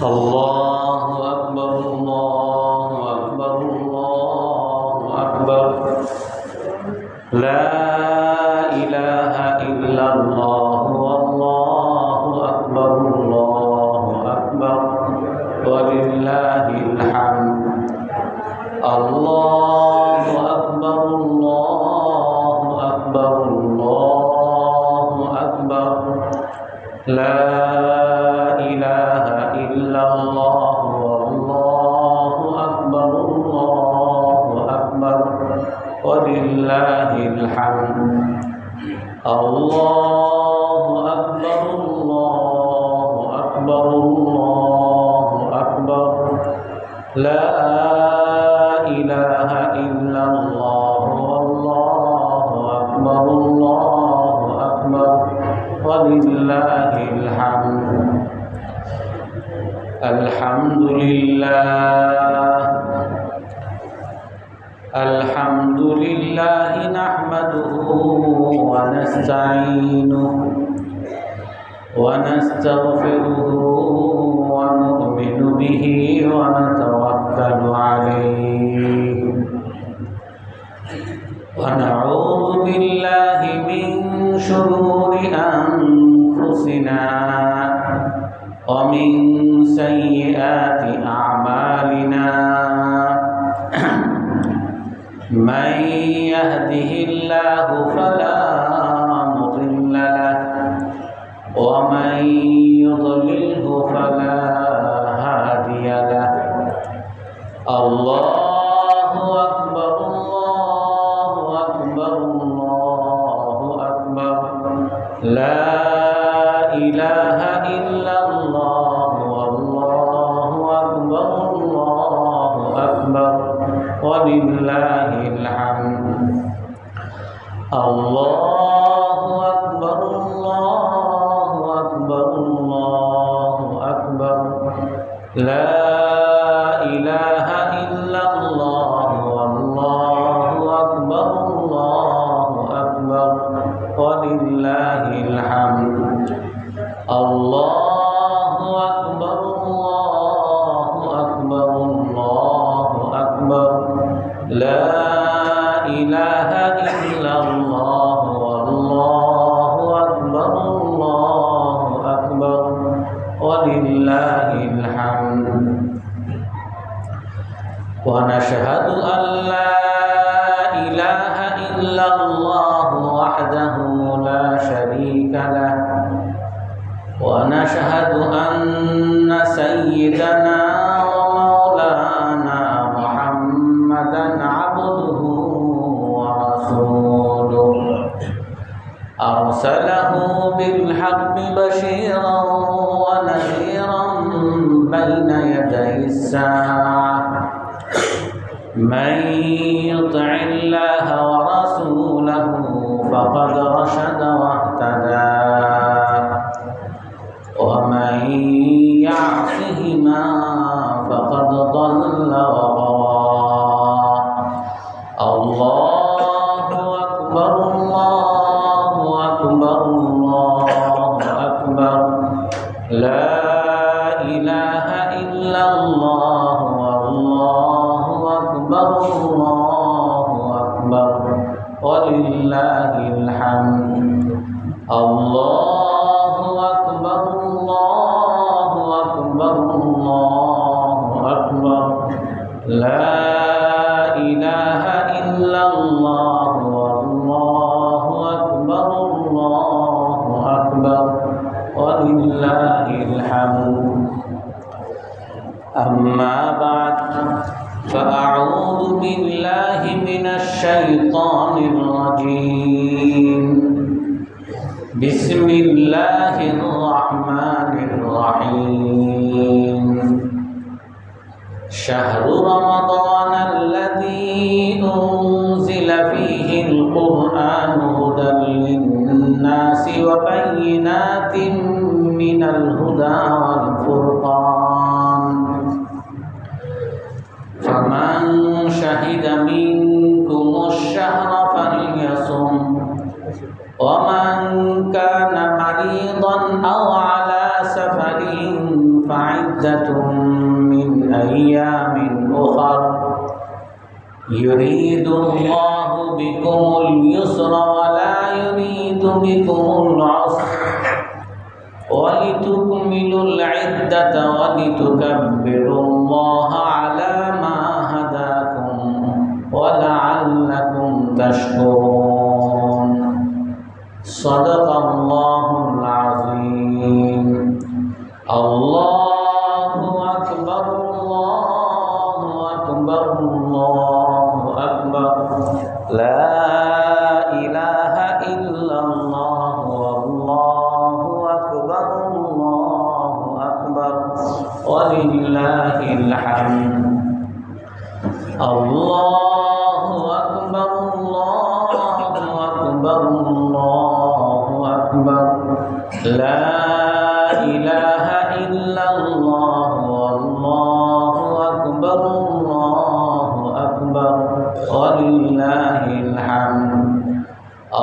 الله أكبر الله أكبر الله أكبر لا إله إلا الله والله أكبر الله أكبر ولله الحمد الله أكبر الله أكبر الله أكبر لا إله إلا الله والله أكبر الله أكبر ولله الحمد الله أكبر الله أكبر الله أكبر لا إله إلا الله والله أكبر الله أكبر ولله الحمد الحمد لله نحمده ونستعينه ونستغفره ونؤمن به ونتوكل عليه ونعوذ بالله من شرور أنفسنا ومن سيئات أعمالنا من يهده الله فلا مضل له ومن يضلله فلا هادي له الله أكبر الله أكبر الله أكبر لا إله إلا الله والله أكبر الله أكبر ولله الحمد الله أكبر الله أكبر الله أكبر لا إله إلا الله والله أكبر الله أكبر ولله الحمد الله أكبر الله أكبر الله أكبر لا إله إلا الله والله أكبر الله أكبر ولله الحمد ونشهد أن لا إله إلا الله وحده لا شريك له ونشهد أن سيدنا ومولانا محمدا عبده ورسوله أرسله بالحق بشيرا ونذيرا بين يدي الساعة من يطع الله ورسوله فقد رشد واهتدى ومن يعصهما فقد ضل وغوى الله أكبر الله أكبر الله أكبر لا إله إلا الله والله أكبر الله أكبر ولله الحمد الله أكبر الله أكبر الله أكبر لا إله إلا الله والله أكبر الله أكبر ولله الحمد أما بعد فأعوذ بالله من الشيطان الرجيم بسم الله الرحمن الرحيم شهر رمضان الذي أنزل فيه القرآن هدى للناس وبينات من الهدى والفرقان فمن شهد منكم الشهر فليصم ومن كان مريضا أو على سفر فعدة من أيام أخر يريد الله بكم اليسر ولا يريد بكم العسر ولتكملوا العدة ولتكبروا الله على ما هداكم ولعلكم تشكرون صدق الله العظيم الله أكبر الله أكبر الله أكبر لا إله إلا الله والله أكبر الله أكبر ولله الحمد الله أكبر الله أكبر الله أكبر لا إله إلا الله والله أكبر الله أكبر ولله الحمد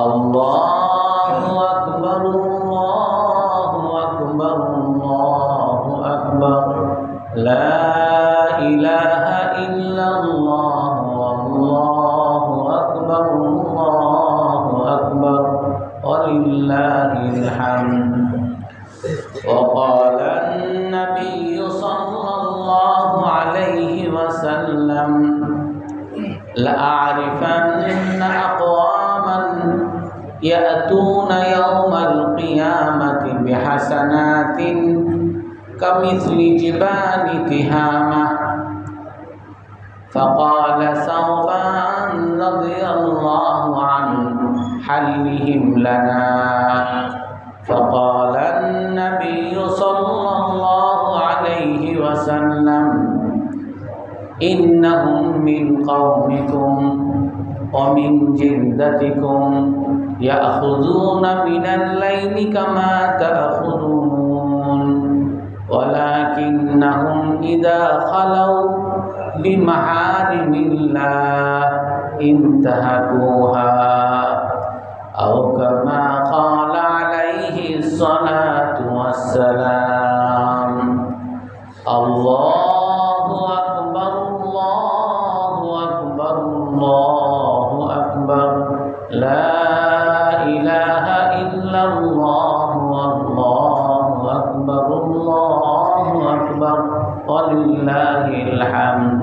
الله أكبر الله أكبر الله أكبر لا إله إلا الله والله أكبر الله أكبر ولله الحمد وقال النبي صلى الله عليه وسلم لأعرفن أقواما يأتون يوم القيامة بحسنات كمثل جبال تهامة فقال ثوبان رضي الله عنه حلهم لنا فقال النبي صلى الله عليه وسلم إنهم من قومكم ومن جلدتكم يأخذون من الليل كما تأخذون ولكنهم إذا خلوا بمحارم الله انتهكوها أو كما قال عليه الصلاة والسلام الله أكبر الله أكبر الله أكبر لا إله إلا الله والله أكبر الله أكبر ولله الحمد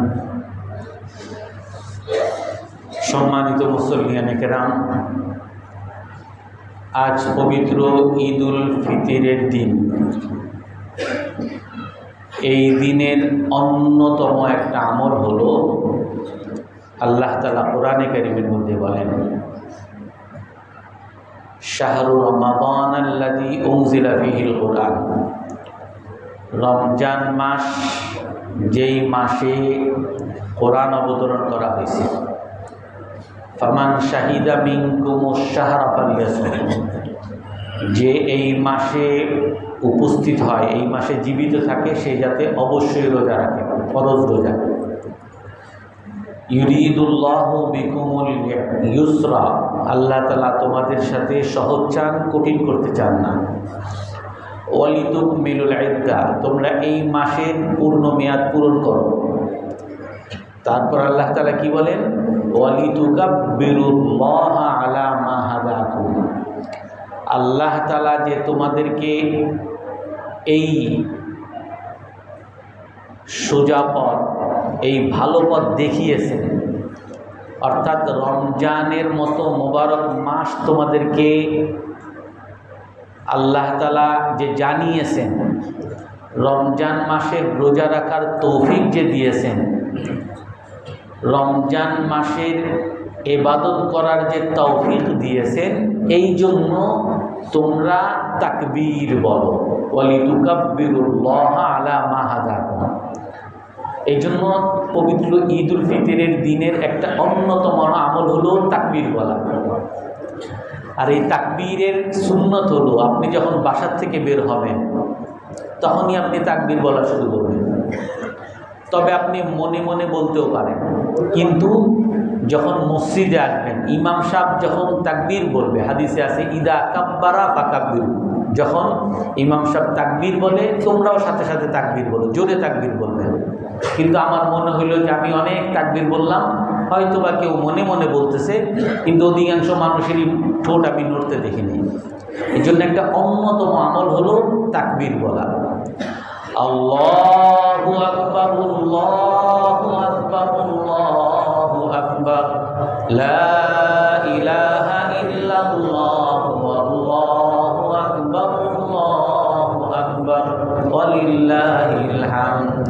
সম্মানিত মুসল্লিয়ানে কেরাম, আজ পবিত্র ঈদ উল ফিতরের দিন। এই দিনের অন্যতম একটা আমল হলো, আল্লাহ তাআলা কোরআনে কারীমের মধ্যে বলেন, শাহরু রমাদান আল্লাযী উনজিলা ফীহিল কুরআন। রমজান মাস, যেই মাসে কোরআন অবতরণ করা হয়েছে। ফামান শাহিদা মিনকুমুশ শাহরা ফালিয়াসুম। যে এই মাসে উপস্থিত হয়, এই মাসে জীবিত থাকে, সে যাতে অবশ্যই রোজা রাখে, ফরজ রোজা। ইউরিদুল্লাহু বিকুমুল ইউসরা। আল্লাহ তাআলা তোমাদের সাথে সহজ চান, কঠিন করতে চান না। ওয়ালিতুকমিলুল ইদ্দা। তোমরা এই মাসের পূর্ণ মেয়াদ পূরণ করো। তারপর আল্লাহ তাআলা কি বলেন? ওয়ালিতুকাব্বিরুল্লাহা আলা মা হাদাকুম। আল্লাহ তাআলা যে তোমাদেরকে এই সোজা পথ, এই ভালো পথ দেখিয়েছেন, অর্থাৎ রমজানের মতো মোবারক মাস তোমাদেরকে আল্লাহ তাআলা যে জানিয়েছেন, রমজান মাসের রোজা রাখার তৌফিক যে দিয়েছেন, রমজান মাসের ইবাদত করার যে তৌফিক দিয়েছেন, এই জন্য তোমরা তাকবীর বলো। ওয়ালিতুকাব্বিরুল্লাহা আলা মা হাদাকুম। এই জন্য পবিত্র ঈদ উল ফিতরের দিনের একটা অন্যতম আমল হলো তাকবীর বলা। আর এই তাকবীরের সুন্নত হলো, আপনি যখন বাসার থেকে বের হবেন তখনই আপনি তাকবীর বলা শুরু করবেন। তবে আপনি মনে মনে বলতেও পারেন, কিন্তু যখন মসজিদে আসবেন, ইমাম সাহেব যখন তাকবীর বলবে, হাদিসে আছে ইদা কাব্বারা ফাকাব্বিরু, যখন ইমাম সাহেব তাকবীর বলে তোমরাও সাথে সাথে তাকবীর বলো, জোরে তাকবীর বলবেন। কিন্তু আমার মনে হলো যে আমি অনেক তাকবীর বললাম, হয়তো বা কেউ মনে মনে বলতেছে, কিন্তু অধিকাংশ মানুষেরই ঠোঁট আমি নড়তে দেখিনি। এই জন্য একটা অন্যতম আমল হলো তাকবীর বলা। আল্লাহু আকবার, আল্লাহু আকবার, আল্লাহু আকবার, লা ইলাহা ইল্লাল্লাহু আল্লাহু আকবার, আল্লাহু আকবার, ওয়ালিল্লাহিল হামদ।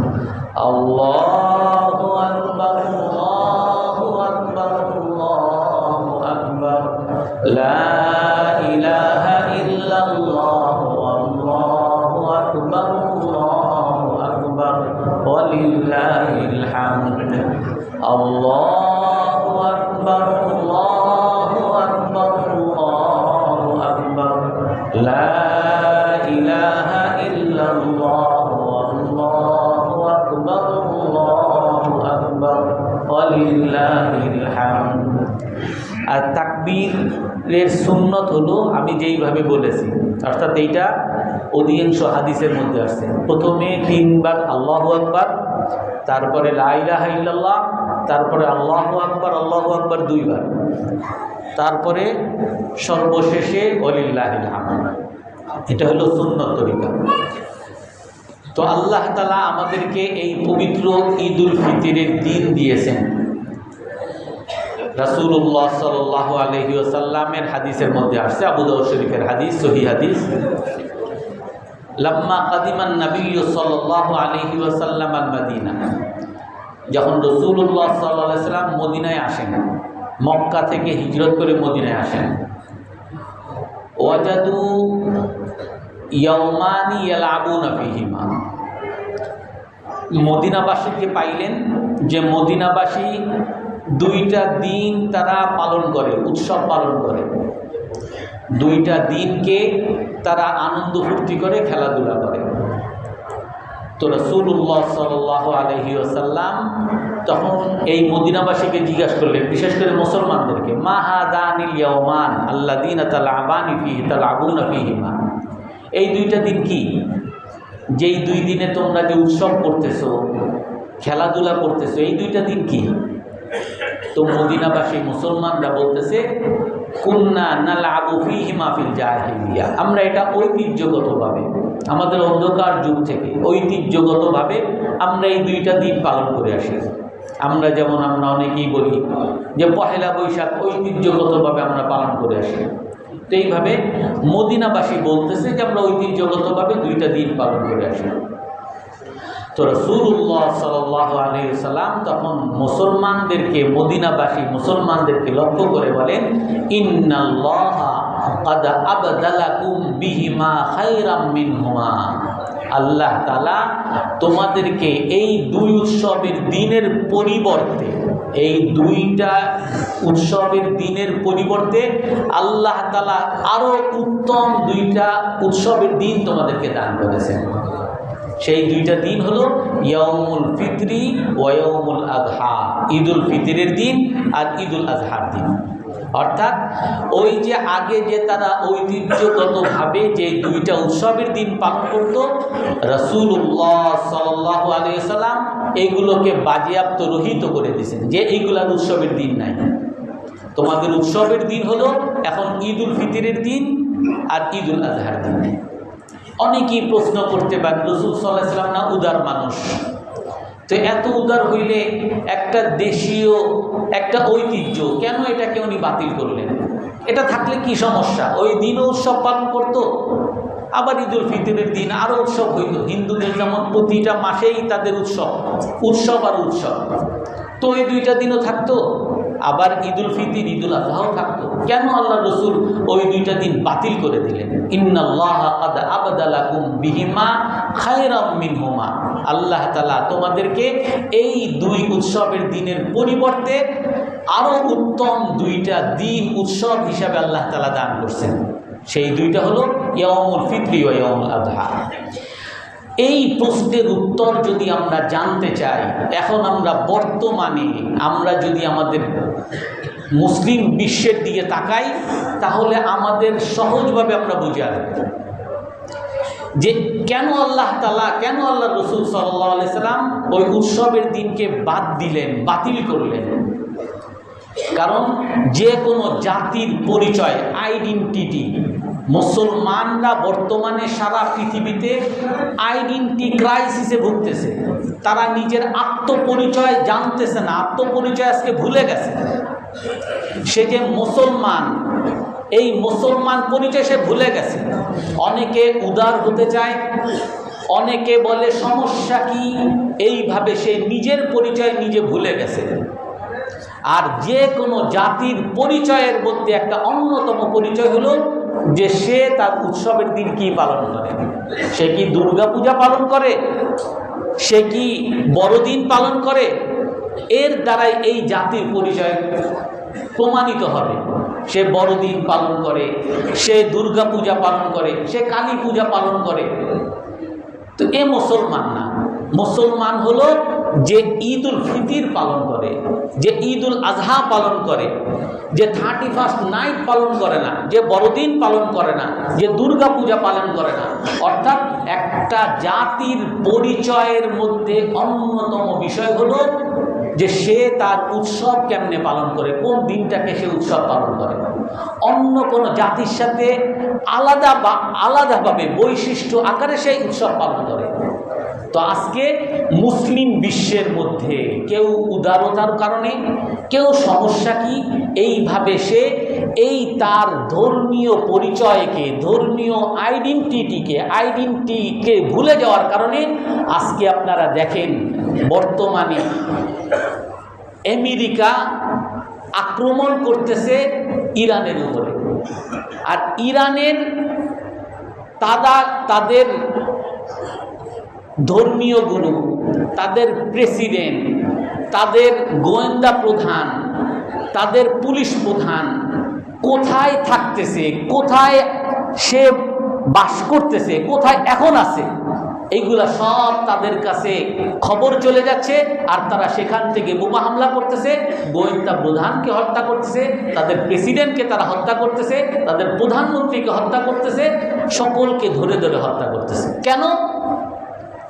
আল্লাহু আকবার, আল্লাহু আকবার, আল্লাহু আকবার, লা ইলাহা ইল্লাল্লাহু আল্লাহু আকবার, আল্লাহু আকবার, ওয়ালিল্লাহিল হামদ। আল্লাহু আকবার, আল্লাহু আকবার, আল্লাহু আকবার, লা ইলাহা ইল্লাল্লাহু আল্লাহু আকবার, আল্লাহু আকবার, ওয়ালিল্লাহিল হামদ। আর তাকবীরের সুন্নত হলো আমি যেইভাবে বলেছি, অর্থাৎ এইটা অধিকাংশ হাদিসের মধ্যে আসছে। প্রথমে 3 বার আল্লাহু আকবার, তারপরে লা ইলাহা ইল্লাল্লাহ, তারপরে আল্লাহু আকবার, আল্লাহু আকবার 2 বার, তারপরে সর্বশেষে ওয়ালিল্লাহিল হামদ। এটা হলো সুন্নত তরিকা। তো আল্লাহ তাআলা আমাদেরকে এই পবিত্র ঈদুল ফিতরের দিন দিয়েছেন। রাসূলুল্লাহ সাল্লাল্লাহু আলাইহি ওয়াসাল্লামের হাদিসের মধ্যে আসছে, আবু দাউদ শরীফের হাদিস, সহিহ হাদিস, লাম্মা কাদিমান নবিয়্যু সাল্লাল্লাহু আলাইহি ওয়াসাল্লাম আল মদিনা, যখন রাসূলুল্লাহ সাল্লাল্লাহু আলাইহি ওয়াসাল্লাম মদিনায় আসেন, মক্কা থেকে হিজরত করে মদিনায় আসেন, ওয়াজাদু ইয়াওমানি ইয়ালাবুনা ফীহিমা, মদিনাবাসীকে পাইলেন যে মদিনাবাসী 2টা দিন তারা পালন করে, উৎসব পালন করে, 2টা দিনকে তারা আনন্দ ফুর্তি করে, খেলাধুলা করে। তো রাসূলুল্লাহ সাল্লাল্লাহু আলাইহি ওয়াসাল্লাম তখন এই মদিনাবাসীকে জিজ্ঞাসা করলেন, বিশেষ করে মুসলমানদেরকে, মা হাদানিল ইয়াওমান আল্লাযীনা তালাবুনা ফীহিমা, এই 2টা দিন কি? যেই 2 দিনে তোমরা যে উৎসব করতেছো, খেলাধুলা করতেছো, এই 2টা দিন কি? তো মদিনাবাসী মুসলমানরা বলতেছে, কুন্না নালাবু ফীহিমা ফিল জাহিলিয়া, আমরা এটা ঐতিহ্যগতভাবে, আমাদের অন্ধকার যুগ থেকে ঐতিহ্যগতভাবে আমরা এই 2টা দিন পালন করে আসি। আমরা যেমন আমরা অনেকেই বলি যে পহেলা বৈশাখ ঐতিহ্যগতভাবে আমরা পালন করে আসি, তো এইভাবে মদিনাবাসী বলতেছে যে আমরা ঐতিহ্যগতভাবে 2টা দিন পালন করে আসি। তো রাসূলুল্লাহ সাল্লাল্লাহু আলাইহি ওয়াসাল্লাম তখন মুসলমানদেরকে, মদিনাবাসী মুসলমানদেরকে লক্ষ্য করে বলেন, ইন্নাল্লাহা ক্বাদ আবদালাকুম বিহিমা খায়রাম মিনহুমা, আল্লাহ তাআলা তোমাদেরকে এই 2 উৎসবের দিনের পরিবর্তে, এই 2টা উৎসবের দিনের পরিবর্তে আল্লাহ তাআলা আরো উত্তম 2টা উৎসবের দিন তোমাদেরকে দান করেছেন। সেই 2টা দিন হলো ইয়াউমুল ফিতরি ওয়া ইয়াউমুল আযহা, ঈদুল ফিতরের দিন আর ঈদুল আযহার দিন। অর্থাৎ ওই যে আগে যে তারা ঐতিহ্যগতভাবে যে 2টা উৎসবের দিন পালন করত, রাসূলুল্লাহ সাল্লাল্লাহু আলাইহি ওয়াসাল্লাম এগুলোকে বাজেয়াপ্ত রহিত করে দিয়েছেন, যে এইগুলার উৎসবের দিন নাই। তোমাদের উৎসবের দিন হলো এখন ঈদুল ফিতরের দিন আর ঈদুল আযহার দিন। অনেকেই প্রশ্ন করতে পারেন, রাসূল সাল্লাল্লাহু আলাইহি ওয়াসাল্লাম না উদার মানুষ, তো এত উদার হইলে একটা দেশীয় একটা ঐতিহ্য কেন এটাকে উনি বাতিল করলেন? এটা থাকলে কি সমস্যা? ওই দিনও উৎসব পালন করতো, আবার ঈদুল ফিতরের দিন আরও উৎসব হইত। হিন্দুদের যেমন প্রতিটা মাসেই তাদের উৎসব আর উৎসব, তো ওই 2টা দিনও থাকতো, আবার ঈদুল ফিতর ঈদুল আযহাও থাকতো। কেন আল্লাহ রাসূল ওই 2টা দিন বাতিল করে দিলেন? ইন্নাল্লাহা ক্বাদ আবদালাকুম বিহিমা খায়রাম মিনহুমা, আল্লাহ তাআলা তোমাদেরকে এই 2 উৎসবের দিনের পরিবর্তে আরো উত্তম 2টা দিন উৎসব হিসাবে আল্লাহ তাআলা দান করছেন। সেই 2টা হলো ইয়াউমুল ফিতরি ওয়া ইয়াউমুল আযহা। এই প্রশ্নের উত্তর যদি আমরা জানতে চাই, এখন আমরা বর্তমানে আমরা যদি আমাদের মুসলিম বিশ্বের দিকে তাকাই, তাহলে আমাদের সহজভাবে আমরা বুঝে আসব যে কেন আল্লাহ তাআলা, কেন আল্লাহ রসুল সাল্লাল্লাহু আলাইহি সাল্লাম ওই উৎসবের দিনকে বাদ দিলেন, বাতিল করলেন। কারণ যে কোনো জাতির পরিচয়, আইডেন্টিটি, মুসলমানরা বর্তমানে সারা পৃথিবীতে আইডেন্টি ক্রাইসিসে ভুগতেছে। তারা নিজের আত্মপরিচয় জানতেছে না, আত্মপরিচয় আজকে ভুলে গেছে। সে যে মুসলমান, এই মুসলমান পরিচয় সে ভুলে গেছে। অনেকে উদার হতে চায়, অনেকে বলে সমস্যা কি, এইভাবে সে নিজের পরিচয় নিজে ভুলে গেছে। আর যে কোনো জাতির পরিচয়ের মধ্যে একটা অন্যতম পরিচয় হলো যে সে তার উৎসবের দিন কি পালন করে। সে কি দুর্গা পূজা পালন করে, সে কি বড়দিন পালন করে, এর দ্বারাই এই জাতির পরিচয় প্রমাণিত হবে। সে বড়দিন পালন করে, সে দুর্গা পূজা পালন করে, সে কালী পূজা পালন করে, তো এ মুসলমান না। মুসলমান হলো যে ঈদ উল ফিতর পালন করে, যে ঈদ উল আজহা পালন করে, যে 31st নাইট পালন করে না, যে বড়দিন পালন করে না, যে দুর্গা পূজা পালন করে না। অর্থাৎ একটা জাতির পরিচয়ের মধ্যে অন্যতম বিষয় হলো যে সে তার উৎসব কেমনে পালন করে, কোন দিনটাকে সে উৎসব পালন করে। অন্য কোনো জাতির সাথে আলাদাভাবে বৈশিষ্ট্য আকারে সেই উৎসব পালন করে। তো আজকে মুসলিম বিশ্বের মধ্যে কেউ উদারতার কারণে, কেউ সমস্যা কি, এইভাবে সে এই তার ধর্মীয় পরিচয়কে, ধর্মীয় আইডেন্টিটিকে ভুলে যাওয়ার কারণে আজকে আপনারা দেখেন বর্তমানে আমেরিকা আক্রমণ করতেছে ইরানের উপরে। আর ইরানের তাদের ধর্মীয় গুরু, তাদের প্রেসিডেন্ট, তাদের গোয়েন্দা প্রধান, তাদের পুলিশ প্রধান কোথায় থাকতেছে, কোথায় সে বাস করতেছে, কোথায় এখন আছে, এইগুলা সব তাদের কাছে খবর চলে যাচ্ছে। আর তারা সেখান থেকে বোমা হামলা করতেছে, গোয়েন্দা প্রধানকে হত্যা করতেছে, তাদের প্রেসিডেন্টকে তারা হত্যা করতেছে, তাদের প্রধানমন্ত্রীকে হত্যা করতেছে, সকলকে ধরে ধরে হত্যা করতেছে। কেন?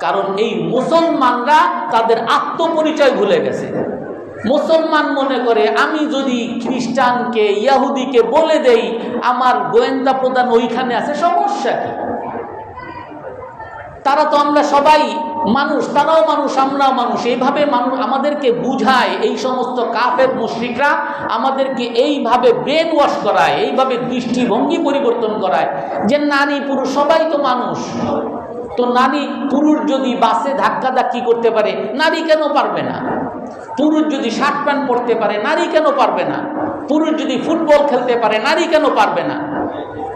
কারণ এই মুসলমানরা তাদের আত্মপরিচয় ভুলে গেছে। মুসলমান মনে করে আমি যদি খ্রিস্টানকে, ইহুদিকে বলে দেই আমার গোয়েন্দা প্রধান ওইখানে আছে, সমস্যা কি? তারা তো আমরা সবাই মানুষ, তারাও মানুষ, আমরাও মানুষ। এইভাবে মানুষ আমাদেরকে বুঝায়, এই সমস্ত কাফের মুশরিকরা আমাদেরকে এইভাবে ব্রেন ওয়াশ করায়, এইভাবে দৃষ্টিভঙ্গি পরিবর্তন করায় যে নারী পুরুষ সবাই তো মানুষ। তো নারী পুরুষ যদি বাসে ধাক্কাধাক্কি করতে পারে, নারী কেন পারবে না? পুরুষ যদি শার্ট প্যান্ট পরতে পারে, নারী কেন পারবে না? পুরুষ যদি ফুটবল খেলতে পারে, নারী কেন পারবে না?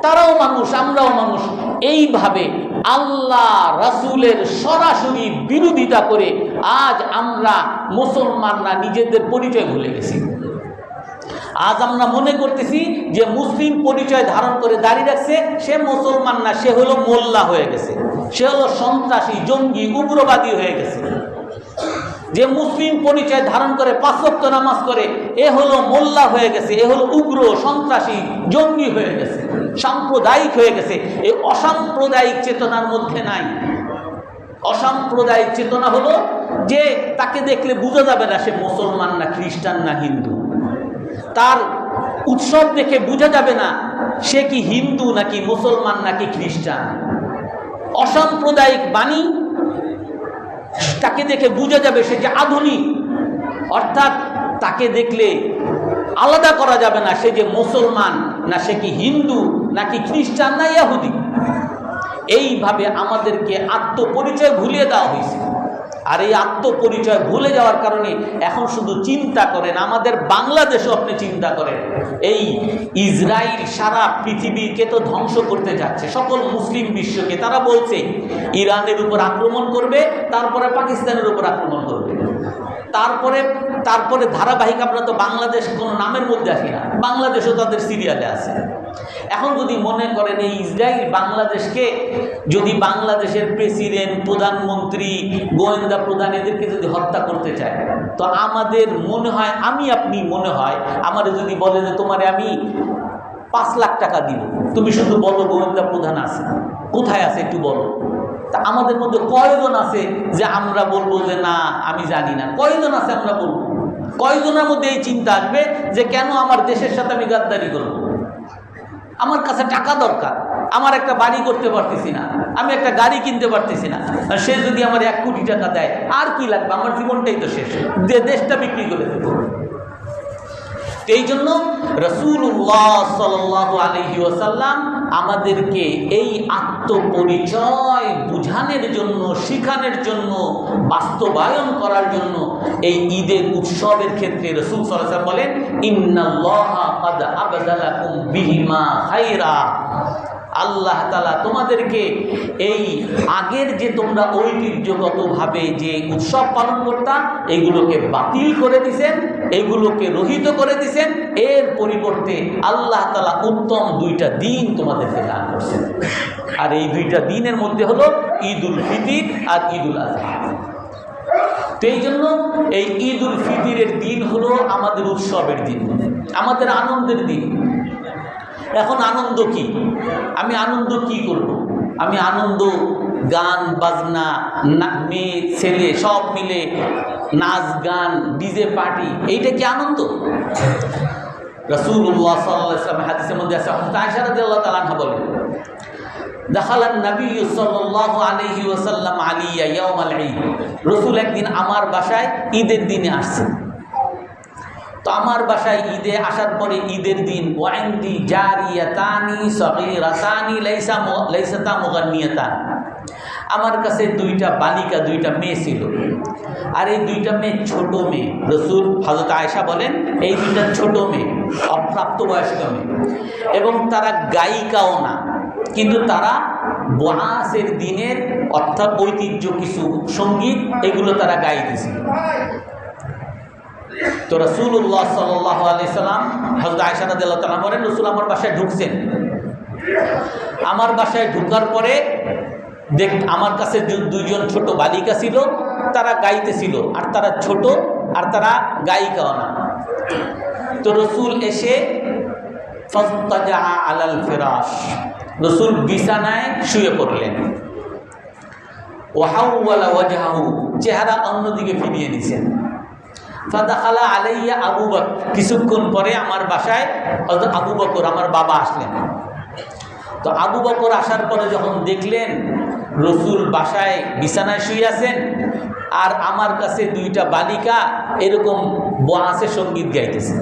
তারাও মানুষ, আমরাও মানুষ। এইভাবে আল্লাহ রাসূলের সরাসরি বিরোধিতা করে আজ আমরা মুসলমানরা নিজেদের পরিচয় ভুলে গেছি। আজ আমরা মনে করতেছি যে মুসলিম পরিচয় ধারণ করে দাঁড়িয়ে রাখছে সে মুসলমান না, সে হলো মোল্লা হয়ে গেছে, সে হলো সন্ত্রাসী, জঙ্গি, উগ্রবাদী হয়ে গেছে। যে মুসলিম পরিচয় ধারণ করে 5 ওয়াক্ত নামাজ করে, এ হলো মোল্লা হয়ে গেছে, এ হলো উগ্র, সন্ত্রাসী, জঙ্গি হয়ে গেছে, সাম্প্রদায়িক হয়ে গেছে। এই অসাম্প্রদায়িক চেতনার মধ্যে নাই। অসাম্প্রদায়িক চেতনা হলো যে তাকে দেখলে বোঝা যাবে না সে মুসলমান না খ্রিস্টান না হিন্দু, তার উৎসব দেখে বোঝা যাবে না সে কি হিন্দু নাকি মুসলমান নাকি খ্রিস্টান। অসাম্প্রদায়িক বাণী, তাকে দেখে বোঝা যাবে সে যে আধুনিক, অর্থাৎ তাকে দেখলে আলাদা করা যাবে না সে যে মুসলমান না সে কি হিন্দু নাকি খ্রিস্টান না ইহুদি। এইভাবে আমাদেরকে আত্মপরিচয় ভুলিয়ে দেওয়া হয়েছে। আর এই আত্মপরিচয় ভুলে যাওয়ার কারণে এখন শুধু চিন্তা করেন, আমাদের বাংলাদেশও আপনি চিন্তা করেন, এই ইসরায়েল সারা পৃথিবীকে তো ধ্বংস করতে যাচ্ছে, সকল মুসলিম বিশ্বকে। তারা বলছে ইরানের উপর আক্রমণ করবে, তারপরে পাকিস্তানের উপর আক্রমণ করবে, তারপরে ধারাবাহিক। আমরা তো বাংলাদেশ কোনো নামের মধ্যে আসি না, বাংলাদেশও তাদের সিরিয়ালে আছে। এখন যদি মনে করেন এই ইসরায়েল বাংলাদেশকে যদি বাংলাদেশের প্রেসিডেন্ট, প্রধানমন্ত্রী, গোয়েন্দা প্রধান এদেরকে যদি হত্যা করতে চায়, তো আমাদের মনে হয়, আপনি মনে হয় আমাদের যদি বলে যে তোমারে আমি 5 লাখ টাকা দিব, তুমি শুধু বলো গোয়েন্দা প্রধান আছে, কোথায় আছে একটু বলো। তা আমাদের মধ্যে কয়জন আছে যে আমরা বলবো যে না আমি জানি না? কয়জন আছে আমরা বলবো? কয়জনের মধ্যে এই চিন্তা আসবে যে কেন আমার দেশের সাথে আমি গাদ্দারি করব? আমার কাছে টাকা দরকার, আমার একটা বাড়ি করতে পারতেছি না, আমি একটা গাড়ি কিনতে পারতেছি না, সে যদি আমার 1 কোটি টাকা দেয় আর কি লাগবে? আমার জীবনটাই তো শেষ, দেশটা বিক্রি করে দেব। এই জন্য রাসূলুল্লাহ সাল্লাল্লাহু আলাইহি ওয়াসাল্লাম আমাদেরকে এই আত্মপরিচয় বুঝানোর জন্য, শিখানোর জন্য, বাস্তবায়ন করার জন্য এই ঈদের উৎসবের ক্ষেত্রে রাসূল সাল্লাল্লাহু আলাইহি ওয়াসাল্লাম বলেন, ইন্নাল্লাহা ক্বাদ আবদালাকুম বিহিমা খায়রা। আল্লাহ তাআলা তোমাদেরকে এই আগের যে তোমরা ঐতিহ্যগতভাবে যে উৎসব পালন করতাম এগুলোকে বাতিল করে দিয়েছেন, এগুলোকে রহিত করে দিয়েছেন। এর পরিবর্তে আল্লাহ তাআলা উত্তম 2টা দিন তোমাদেরকে দান করছেন। আর এই 2টা দিনের মধ্যে হলো ঈদুল ফিতর আর ঈদুল আযহা। তো এই জন্য এই ঈদুল ফিতরের দিন হলো আমাদের উৎসবের দিন, আমাদের আনন্দের দিন। এখন আনন্দ কি? আমি আনন্দ কি করব? আমি আনন্দ গান বাজনা, মেয়ে ছেলে সব মিলে নাচ গান, ডিজে পার্টি, এইটা কি আনন্দ? রাসূলুল্লাহ সাল্লাল্লাহু আলাইহি ওয়াসাল্লাম হাদিসের মধ্যে আছে, হযরত আয়েশা রাদিয়াল্লাহু তাআলা আনহা বলেন, দাখালান নবী সাল্লাল্লাহু আলাইহি ওয়াসাল্লাম আলিয়া ইয়াউমাল ঈদ। রাসূল একদিন আমার বাসায় ঈদের দিনে আসছেন। তো আমার বাসায় ঈদে আসার পরে ঈদের দিন ওয়াইন্দি জারিয়াতানি সগীরাতানি লাইসাতা মুগান্নিয়াতান, আমার কাছে 2টা বালিকা, 2টা মেয়ে ছিল। আর এই 2টা মেয়ে ছোট মেয়ে। রাসূল হযরত আয়েশা বলেন এই 2টা ছোট মেয়ে, অপ্রাপ্তবয়স্ক মেয়ে, এবং তারা গায়িকাও না, কিন্তু তারা বআসের দিনের অর্থাৎ ঐতিহ্য কিছু সঙ্গীত এগুলো তারা গাইতেছিল। তো রাসূলুল্লাহ সাল্লাল্লাহু আলাইহি সাল্লাম হযরত আয়েশা রাদিয়াল্লাহু তাআলা বলেন, রাসূল আমার বাসায় ঢুকছেন। আমার বাসায় ঢোকার পরে আমার কাছে 2জন ছোট বালিকা ছিল, তারা গাইতেছিল, আর তারা ছোট আর তারা গায়িকাও না। তো রাসূল এসে ফাস্তাজা আলাল ফিরাশ, রাসূল বিছানায় শুয়ে পড়লেন। ওয়াহাওয়ালা ওয়াজহাহু, চেহারা অন্যদিকে ফিরিয়ে নিছেন। ফাদাখালা আলাইয়া আবু বকর, কিছুক্ষণ পরে আমার বাসায় হযরত আবু বকর আমার বাবা আসলেন। তো আবু বকর আসার পরে যখন দেখলেন রাসূল বাসায় বিছানায় শুয়ে আছেন আর আমার কাছে 2টা বালিকা এরকম বআসে সঙ্গীত গাইতেছে,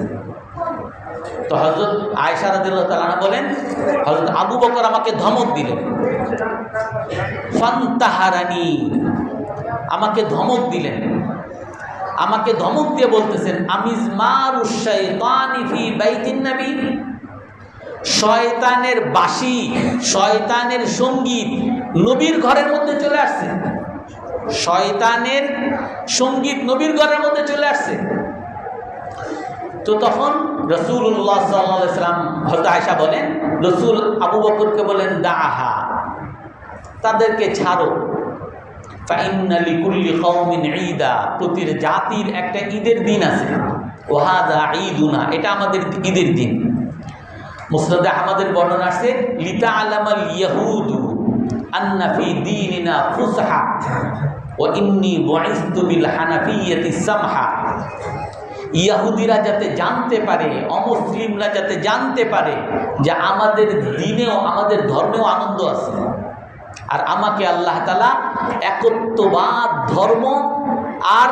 তো হযরত আয়েশা রাদিয়াল্লাহু তাআলা বলেন হযরত আবু বকর আমাকে ধমক দিলেন, ফান্তাহারানি, আমাকে ধমক দিলেন। আমাকে ধমক দিয়ে বলতেছেন, আমিজমারুশ শাইতানি ফি বাইতিন নবী, শয়তানের বাঁশি, শয়তানের সঙ্গীত নবীর ঘরের মধ্যে চলে আসছে। শয়তানের সঙ্গীত নবীর ঘরের মধ্যে চলে আসছে। তো তখন রাসূলুল্লাহ সাল্লাল্লাহু আলাইহি ওয়াসাল্লাম হযরত আয়েশা বলেন, রাসূল আবু বকরকে বলেন, দাহা, তাদেরকে ছাড়ো। ফাইন্না লিকুল্লি কওমিন ঈদা, প্রতির জাতির একটা ঈদের দিন আছে। ওয়াহাদা ঈদুনা, এটা আমাদের ঈদের দিন। মুসনাদ আহমদের বর্ণনা আছে, লিতাআলামাল ইয়াহুদু আন্না ফি দীনিনা ফুসহা ওয়া ইন্নী বুইসতু বিল হানাফিয়্যাতি সামহা। ইহুদিরা যাতে জানতে পারে, অমুসলিমরা যাতে জানতে পারে যে আমাদের দিনেও, আমাদের ধর্মেও আনন্দ আছে। আর আমাকে আল্লাহ তাআলা একত্ববাদ ধর্ম আর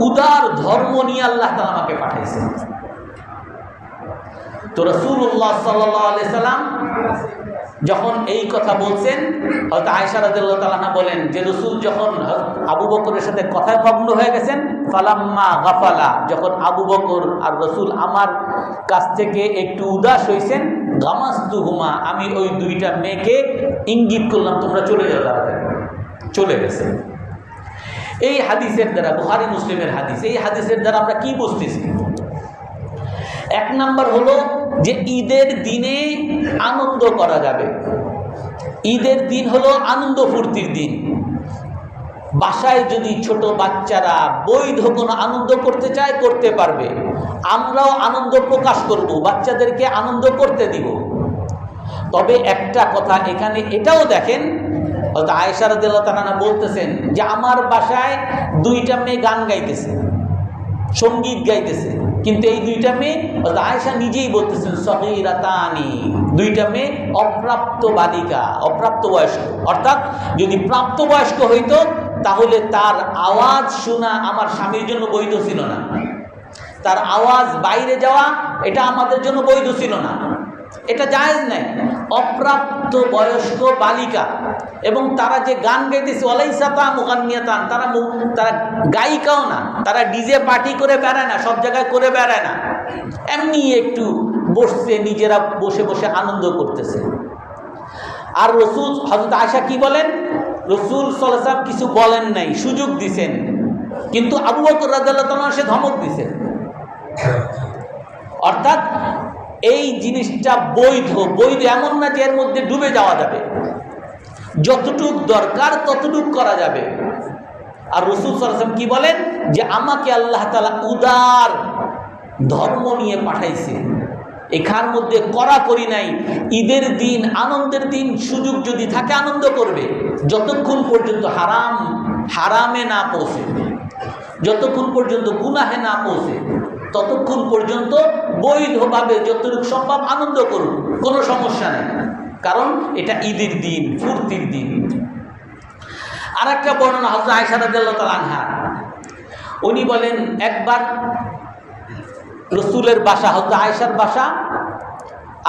উদার ধর্ম নিয়ে আল্লাহ তাআলা আমাকে পাঠাইছেন। তো রাসূলুল্লাহ সাল্লাল্লাহু আলাইহি সাল্লাম যখন এই কথা বলছেন, হযরত আয়েশা রাদিয়াল্লাহু তাআলা বলেন যে রাসূল যখন আবু বকরের সাথে কথায় ভগ্ন হয়ে গেছেন, ফালাম্মা গাফালা, যখন আবু বকর আর রাসূল আমার কাছ থেকে একটু উদাস হয়েছেন, গামাসতুহুমা, আমি ওই 2টা মেয়েকে ইঙ্গিত করলাম তোমরা চলে যাও তাড়াতাড়ি। চলে গেছে। এই হাদিসের দ্বারা, বুখারী মুসলিমের হাদিস, এই হাদিসের দ্বারা আমরা কি বুঝতেছি? 1 নাম্বার হলো যে ঈদের দিনে আনন্দ করা যাবে। ঈদের দিন হলো আনন্দ ফুর্তির দিন। বাসায় যদি ছোট বাচ্চারা বৈধ কোনো আনন্দ করতে চায় করতে পারবে, আমরাও আনন্দ প্রকাশ করব, বাচ্চাদেরকে আনন্দ করতে দিব। তবে একটা কথা এখানে এটাও দেখেন, হয়তো আয়েশা রাদিয়াল্লাহু তাআলা বলতেছেন যে আমার বাসায় দুইটা মেয়ে গান গাইতেছে, সঙ্গীত গাইতেছে, কিন্তু এই দুইটা মেয়ে আয়েশা নিজেই বলতেছেন সগীরাতানি, দুইটা মেয়ে অপ্রাপ্ত বালিকা, অপ্রাপ্তবয়স্ক। অর্থাৎ যদি প্রাপ্তবয়স্ক হইতো তাহলে তার আওয়াজ শোনা আমার স্বামীর জন্য বৈধ ছিল না, তার আওয়াজ বাইরে যাওয়া এটা আমাদের জন্য বৈধ ছিল না, এটা জায়েজ নাই। অপ্রাপ্ত বয়স্ক বালিকা এবং তারা যে গান গাইতেছে ওয়ালাইসাতা মুগান্নিয়াতান, তারা গায়িকাও না, তারা ডিজে পার্টি করে বেড়ায় না, সব জায়গায় করে বেড়ায় না, এমনি একটু বসছে, নিজেরা বসে বসে আনন্দ করতেছে। আর রসুল হযরত আয়েশা কি বলেন, রসুল সাল্লাল্লাহু আলাইহি ওয়াসাল্লাম কিছু বলেন নাই, সুযোগ দিছেন, কিন্তু আবু বকর রাদিয়াল্লাহু তাআলা সে ধমক দিছেন। অর্থাৎ এই জিনিসটা বৈধ, বৈধ এমন না যে এর মধ্যে ডুবে যাওয়া যাবে, যতটুক দরকার ততটুক করা যাবে। আর রাসূল সাল্লাল্লাহু আলাইহি ওয়াসাল্লাম কি বলেন যে আমাকে আল্লাহ তাআলা উদার ধর্ম নিয়ে পাঠাইছে, এখার মধ্যে কড়াকড়ি নাই। ঈদের দিন, আনন্দের দিন, সুযোগ যদি থাকে আনন্দ করবে, যতক্ষণ পর্যন্ত হারামে না পৌঁছে, যতক্ষণ পর্যন্ত গুনাহে না পৌঁছে, ততক্ষণ পর্যন্ত বৈধভাবে যতটুকু সম্ভব আনন্দ করুন, কোনো সমস্যা নেই, কারণ এটা ঈদের দিন, ফুর্তির দিন। আর একটা বর্ণনা হযরত আয়েশা রাদিয়াল্লাহু তাআলা আনহা, উনি বলেন একবার রসুলের বাসা, হযরত আয়েশার বাসা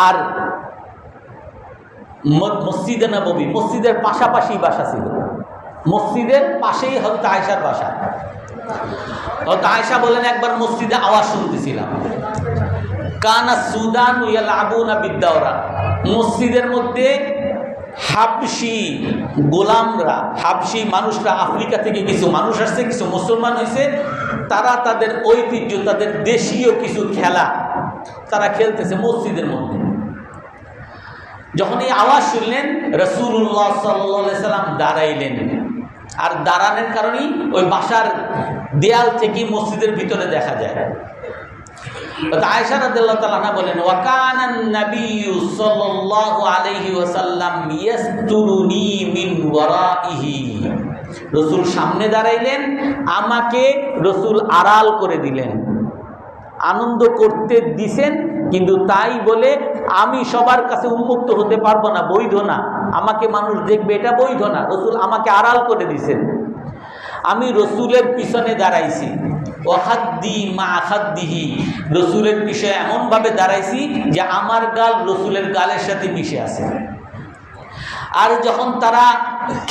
আর মসজিদে নববী, মসজিদের পাশাপাশি বাসা ছিল, মসজিদের পাশেই হযরত আয়েশার বাসা। হযরত আয়েশা বলেন একবার মসজিদে আওয়াজ শুনতেছিলাম, কানা সুদান ইয়ালাবুনা বিদ্দাওরা, মসজিদের মধ্যে হাবশি গোলামরা, হাবশি মানুষরা, আফ্রিকা থেকে কিছু মানুষ আসছে, কিছু মুসলমান হয়েছে, তারা তাদের ঐতিহ্য, তাদের দেশীয় কিছু খেলা তারা খেলতেছে মসজিদের মধ্যে। যখন এই আওয়াজ শুনলেন রাসূলুল্লাহ সাল্লাল্লাহু আলাইহি সাল্লাম দাঁড়াইলেন, আর দাঁড়ানোর কারণেই ওই বাসার দেয়াল থেকে মসজিদের ভিতরে দেখা যায়। আয়েশা রাদিয়াল্লাহু তাআলা আনহা বলেন ওয়া কানান নাবিয়্যু সাল্লাল্লাহু আলাইহি ওয়াসাল্লাম ইয়াসতুরুনি মিন ওয়ারাইহি, রাসূল সামনে দাঁড়াইলেন, আমাকে রাসূল আড়াল করে দিলেন, আনন্দ করতে দিছেন, কিন্তু তাই বলে আমি সবার কাছে উন্মুক্ত হতে পারবো না, বৈধ না, আমাকে মানুষ দেখবে, এটা বৈধ না, রাসূল আমাকে আড়াল করে দিছেন। আমি রসুলের পিছনে দাঁড়াইছি, ওয়াখাদ্দি মা খাদ্দিহি, রসুলের পিছনে এমনভাবে দাঁড়াইছি যে আমার গাল রসুলের গালের সাথে মিশে আছে। আর যখন তারা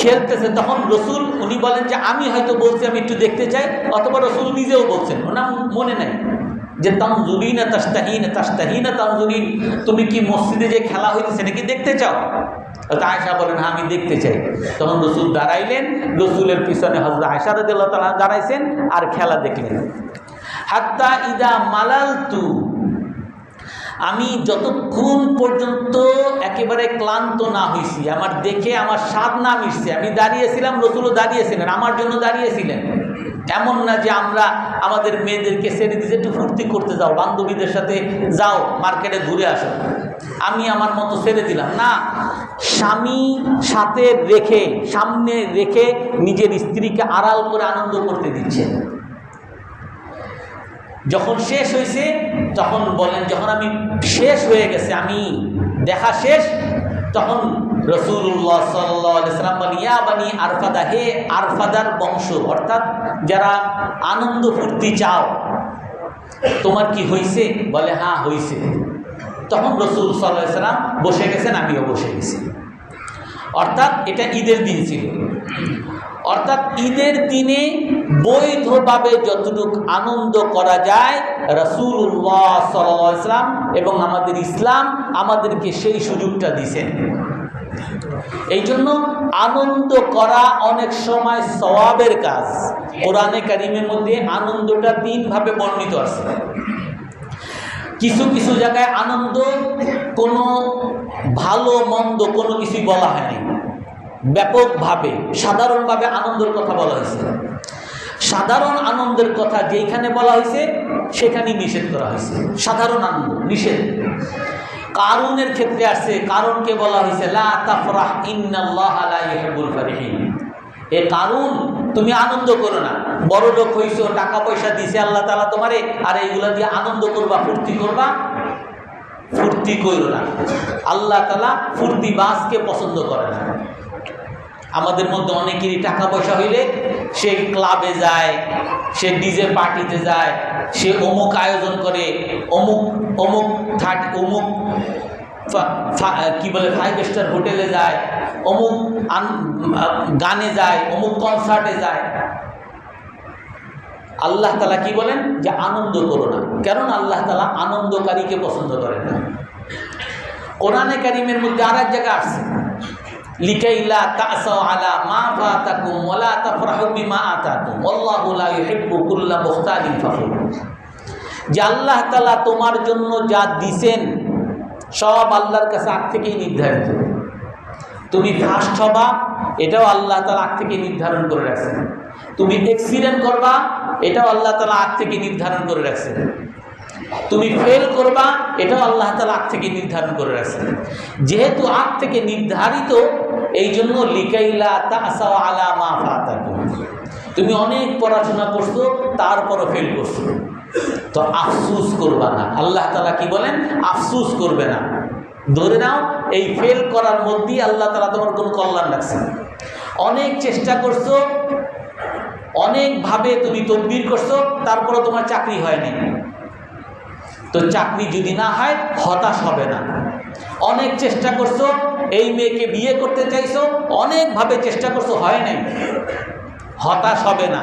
খেলতেছে তখন রসুল, উনি বলেন যে আমি হয়তো বলছি আমি একটু দেখতে চাই, অথবা রসুল নিজেও বলছেন, ওনার মনে নাই যে তানজুরিনা তাস্তাহিনা তাস্তাহিনা তানজুরিন, তুমি কি মসজিদে যে খেলা হইতেছে নাকি দেখতে চাও? আয়েশা বলেন হ্যাঁ আমি দেখতে চাই। তখন রসুল দাঁড়াইলেন, রসুলের পিছনে হযরত আয়েশা রাদিয়াল্লাহু তাআলা দাঁড়াইছেন আর খেলা দেখলেন। হাত্তা ইদা মালালতু, আমি যতক্ষণ পর্যন্ত একেবারে ক্লান্ত না হইছি, আমার দেখে আমার স্বাদ না মিশছে, আমি দাঁড়িয়েছিলাম, রসুলও দাঁড়িয়েছিলেন, আমার জন্য দাঁড়িয়েছিলেন। এমন না যে আমরা আমাদের মেয়েদেরকে ছেড়ে দিতে একটু ফুর্তি করতে যাও, বান্ধবীদের সাথে যাও, মার্কেটে ঘুরে আসো, আমি আমার মতো ছেড়ে দিলাম না, স্বামী সাথে রেখে, সামনে রেখে নিজের স্ত্রীকে আড়াল করে আনন্দ করতে দিচ্ছে। যখন শেষ হয়েছে তখন বলেন, যখন আমি শেষ হয়ে গেছে, আমি দেখা শেষ, তখন রাসূলুল্লাহ সাল্লাল্লাহু আলাইহি ওয়াসাল্লাম বলেন ইয়া বানি আরফাদা, হে আরফাদার বংশ, অর্থাৎ যারা আনন্দ ফুর্তি চাও, তোমার কি হয়েছে? বলে হ্যাঁ হয়েছে। তখন রাসূল সাল্লাল্লাহু আলাইহি ওয়াসাল্লাম বসে গেছেন, আমিও বসে গেছি। অর্থাৎ এটা ঈদের দিন ছিল। অর্থাৎ ঈদের দিনে বৈধভাবে যতটুকু আনন্দ করা যায় রাসূলুল্লাহ সাল্লাল্লাহু আলাইহি ওয়াসাল্লাম এবং আমাদের ইসলাম আমাদেরকে সেই সুযোগটা দিয়েছেন। এই জন্য আনন্দ করা অনেক সময় সওয়াবের কাজ। কোরআনে কারিমের মধ্যে আনন্দটা তিনভাবে বর্ণিত আছে। কিছু কিছু জায়গায় আনন্দ কোনো ভালো মন্দ কোনো কিছুই বলা হয়নি, ব্যাপকভাবে সাধারণভাবে আনন্দের কথা বলা হয়েছে। সাধারণ আনন্দের কথা যেখানে বলা হয়েছে সেখানেই নিষেধ করা হয়েছে। সাধারণ আনন্দ নিষেধ। কারুনের ক্ষেত্রে আসছে, কারণকে বলা হয়েছে লা তাফরাহ ইন্নাল্লাহা লা ইউহিব্বুল ফারিহিন। এ কারণ তুমি আনন্দ করো না, বড় লোক হইছো, টাকা পয়সা দিছে আল্লাহ তাআলা তোমারে, আর এইগুলা দিয়ে আনন্দ করবা, ফুর্তি করবা, ফুর্তি করো না। আল্লাহ তাআলা ফুর্তিবাজকে পছন্দ করে না। আমাদের মধ্যে অনেকেরই টাকা পয়সা হইলে সে ক্লাবে যায়, সে ডিজে পার্টিতে যায়, সে অমুক আয়োজন করে, অমুক অমুক অমুক কি বলে 5 স্টার হোটেলে যায়, অমুক গানে যায়, অমুক কনসার্টে যায়। আল্লাহ তাআলা কি বলেন যে আনন্দ করো না, কারণ আল্লাহ তাআলা আনন্দকারীকে পছন্দ করেন না। কোরআনে কারীমের মধ্যে আরেক জায়গা আছে লিকাইলা তাসাউ আলা মা ফাতাকুম ওয়ালা তাফরাহু বিমা আতাকুম আল্লাহু লা ইউহিব্বু কুল্লা মুখতালিন ফখুর। যে আল্লাহ তাআলা তোমার জন্য যা দিবেন সব আল্লাহর কাছে আগ থেকেই নির্ধারিত। তুমি ফার্স্ট হবা এটাও আল্লাহ তাআলা আগ থেকে নির্ধারণ করে রাখছেন। তুমি অ্যাক্সিডেন্ট করবা এটাও আল্লাহ তাআলা আগ থেকে নির্ধারণ করে রাখছেন। তুমি ফেল করবা এটাও আল্লাহ তাআলা আগ থেকে নির্ধারণ করে রাখছেন। যেহেতু আগ থেকে নির্ধারিত, এই জন্য লিকাইলা তাসাউ আলা মা ফাতাকুম। তুমি অনেক পড়াশোনা করছো তারপরও ফেল করছো, তো আফসোস করবা না। আল্লাহ তাআলা কি বলেন? আফসোস করবে না। ধরে নাও এই ফেল করার মধ্যেই আল্লাহ তাআলা তোমার কোনো কল্যাণ রাখছেন। অনেক চেষ্টা করছো, অনেকভাবে তুমি তদবির করছো, তারপরও তোমার চাকরি হয়নি, তো চাকরি যদি না হয় হতাশ হবে না। অনেক চেষ্টা করছো, এই মেয়েকে বিয়ে করতে চাইছো, অনেকভাবে চেষ্টা করছো, হয় নাই, হতাশ হবে না।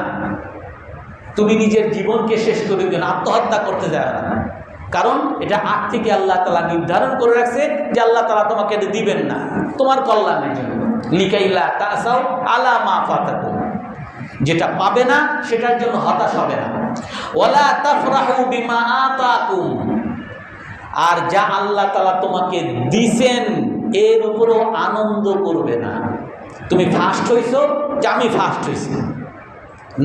তুমি নিজের জীবনকে শেষ করে দিও না, আত্মহত্যা করতে যায় না, কারণ এটা আগ থেকে আল্লাহ তাআলা নির্ধারণ করে রাখছে যে আল্লাহ তাআলা তোমাকে এটা দিবেন না তোমার কল্যাণের জন্য। লিকাইলা তাসাউ আলা মা ফাতাকুম, যেটা পাবে না সেটার জন্য হতাশ হবে না। ওয়ালা তাফরাহু বিমা আতাকুম, আর যা আল্লাহ তাআলা তোমাকে দিবেন এর উপরও আনন্দ করবে না। তুমি ফার্স্ট হইছো, যে আমি ফার্স্ট হইছি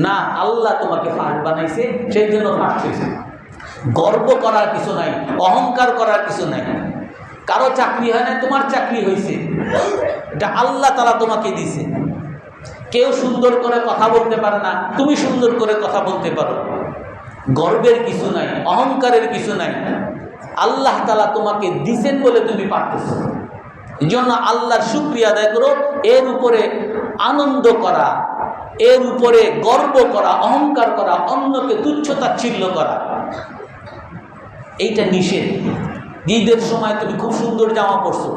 না, আল্লাহ তোমাকে ফার্স্ট বানাইছে, সেই জন্য ফার্স্ট হইছে। গর্ব করার কিছু নাই, অহংকার করার কিছু নাই। কারো চাকরি হয় না, তোমার চাকরি হয়েছে, এটা আল্লাহ তাআলা তোমাকে দিছে। কেউ সুন্দর করে কথা বলতে পারে না, তুমি সুন্দর করে কথা বলতে পারো। গর্বের কিছু নাই, অহংকারের কিছু নাই। আল্লাহ তাআলা তোমাকে দিছেন বলে তুমি পারতেছো, এই জন্য আল্লাহর শুকরিয়া আদায় করো। এর উপরে আনন্দ করা, এর উপরে গর্ব করা, অহংকার করা, অন্যকে তুচ্ছ-তাচ্ছিল্য করা, এইটা নিষেধ। ঈদের সময় তুমি খুব সুন্দর জামা পরছো,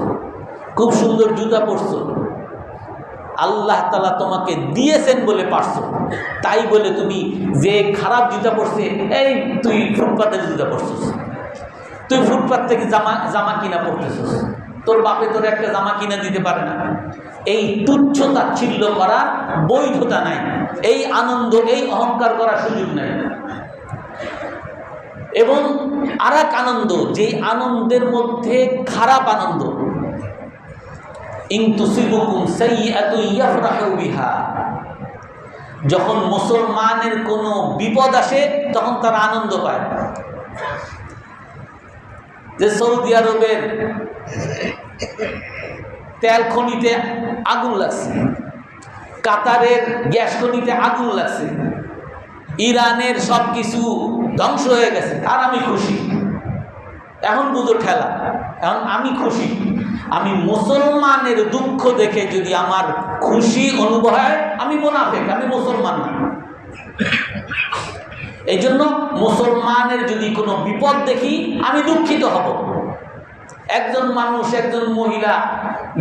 খুব সুন্দর জুতা পরছো, আল্লাহ তাআলা তোমাকে দিয়েছেন বলে পারছো, তাই বলে তুমি যে খারাপ জুতা পরছে, এই তুই ফুটপাতের জুতা পরছিস, তুই ফুটপাত থেকে জামা কিনা পরতেছিস, তোর বাপে তোর একটা জামা কিনা দিতে পারে না, এই তুচ্ছ-তাচ্ছিল্য করা বৈধতা নাই। এই আনন্দ, এই অহংকার করার সুযোগ নাই। এবং আর এক আনন্দ, যেই আনন্দের মধ্যে খারাপ আনন্দ, ইন তুসিবুকুম সাইয়্যাতুন ইয়াফরাহু বিহা, যখন মুসলমানের কোনো বিপদ আসে তখন তারা আনন্দ পায়। যে সৌদি আরবের তেল খনিতে আগুন লাগছে, কাতারের গ্যাস খনিতে আগুন লাগছে, ইরানের সব কিছু ধ্বংস হয়ে গেছে, আর আমি খুশি। এখন বুঝো ঠেলা, এখন আমি খুশি। আমি মুসলমানের দুঃখ দেখে যদি আমার খুশি অনুভব হয়, আমি মুনাফিক, আমি মুসলমান না। এই জন্য মুসলমানের যদি কোনো বিপদ দেখি আমি দুঃখিত হব। একজন মানুষ, একজন মহিলা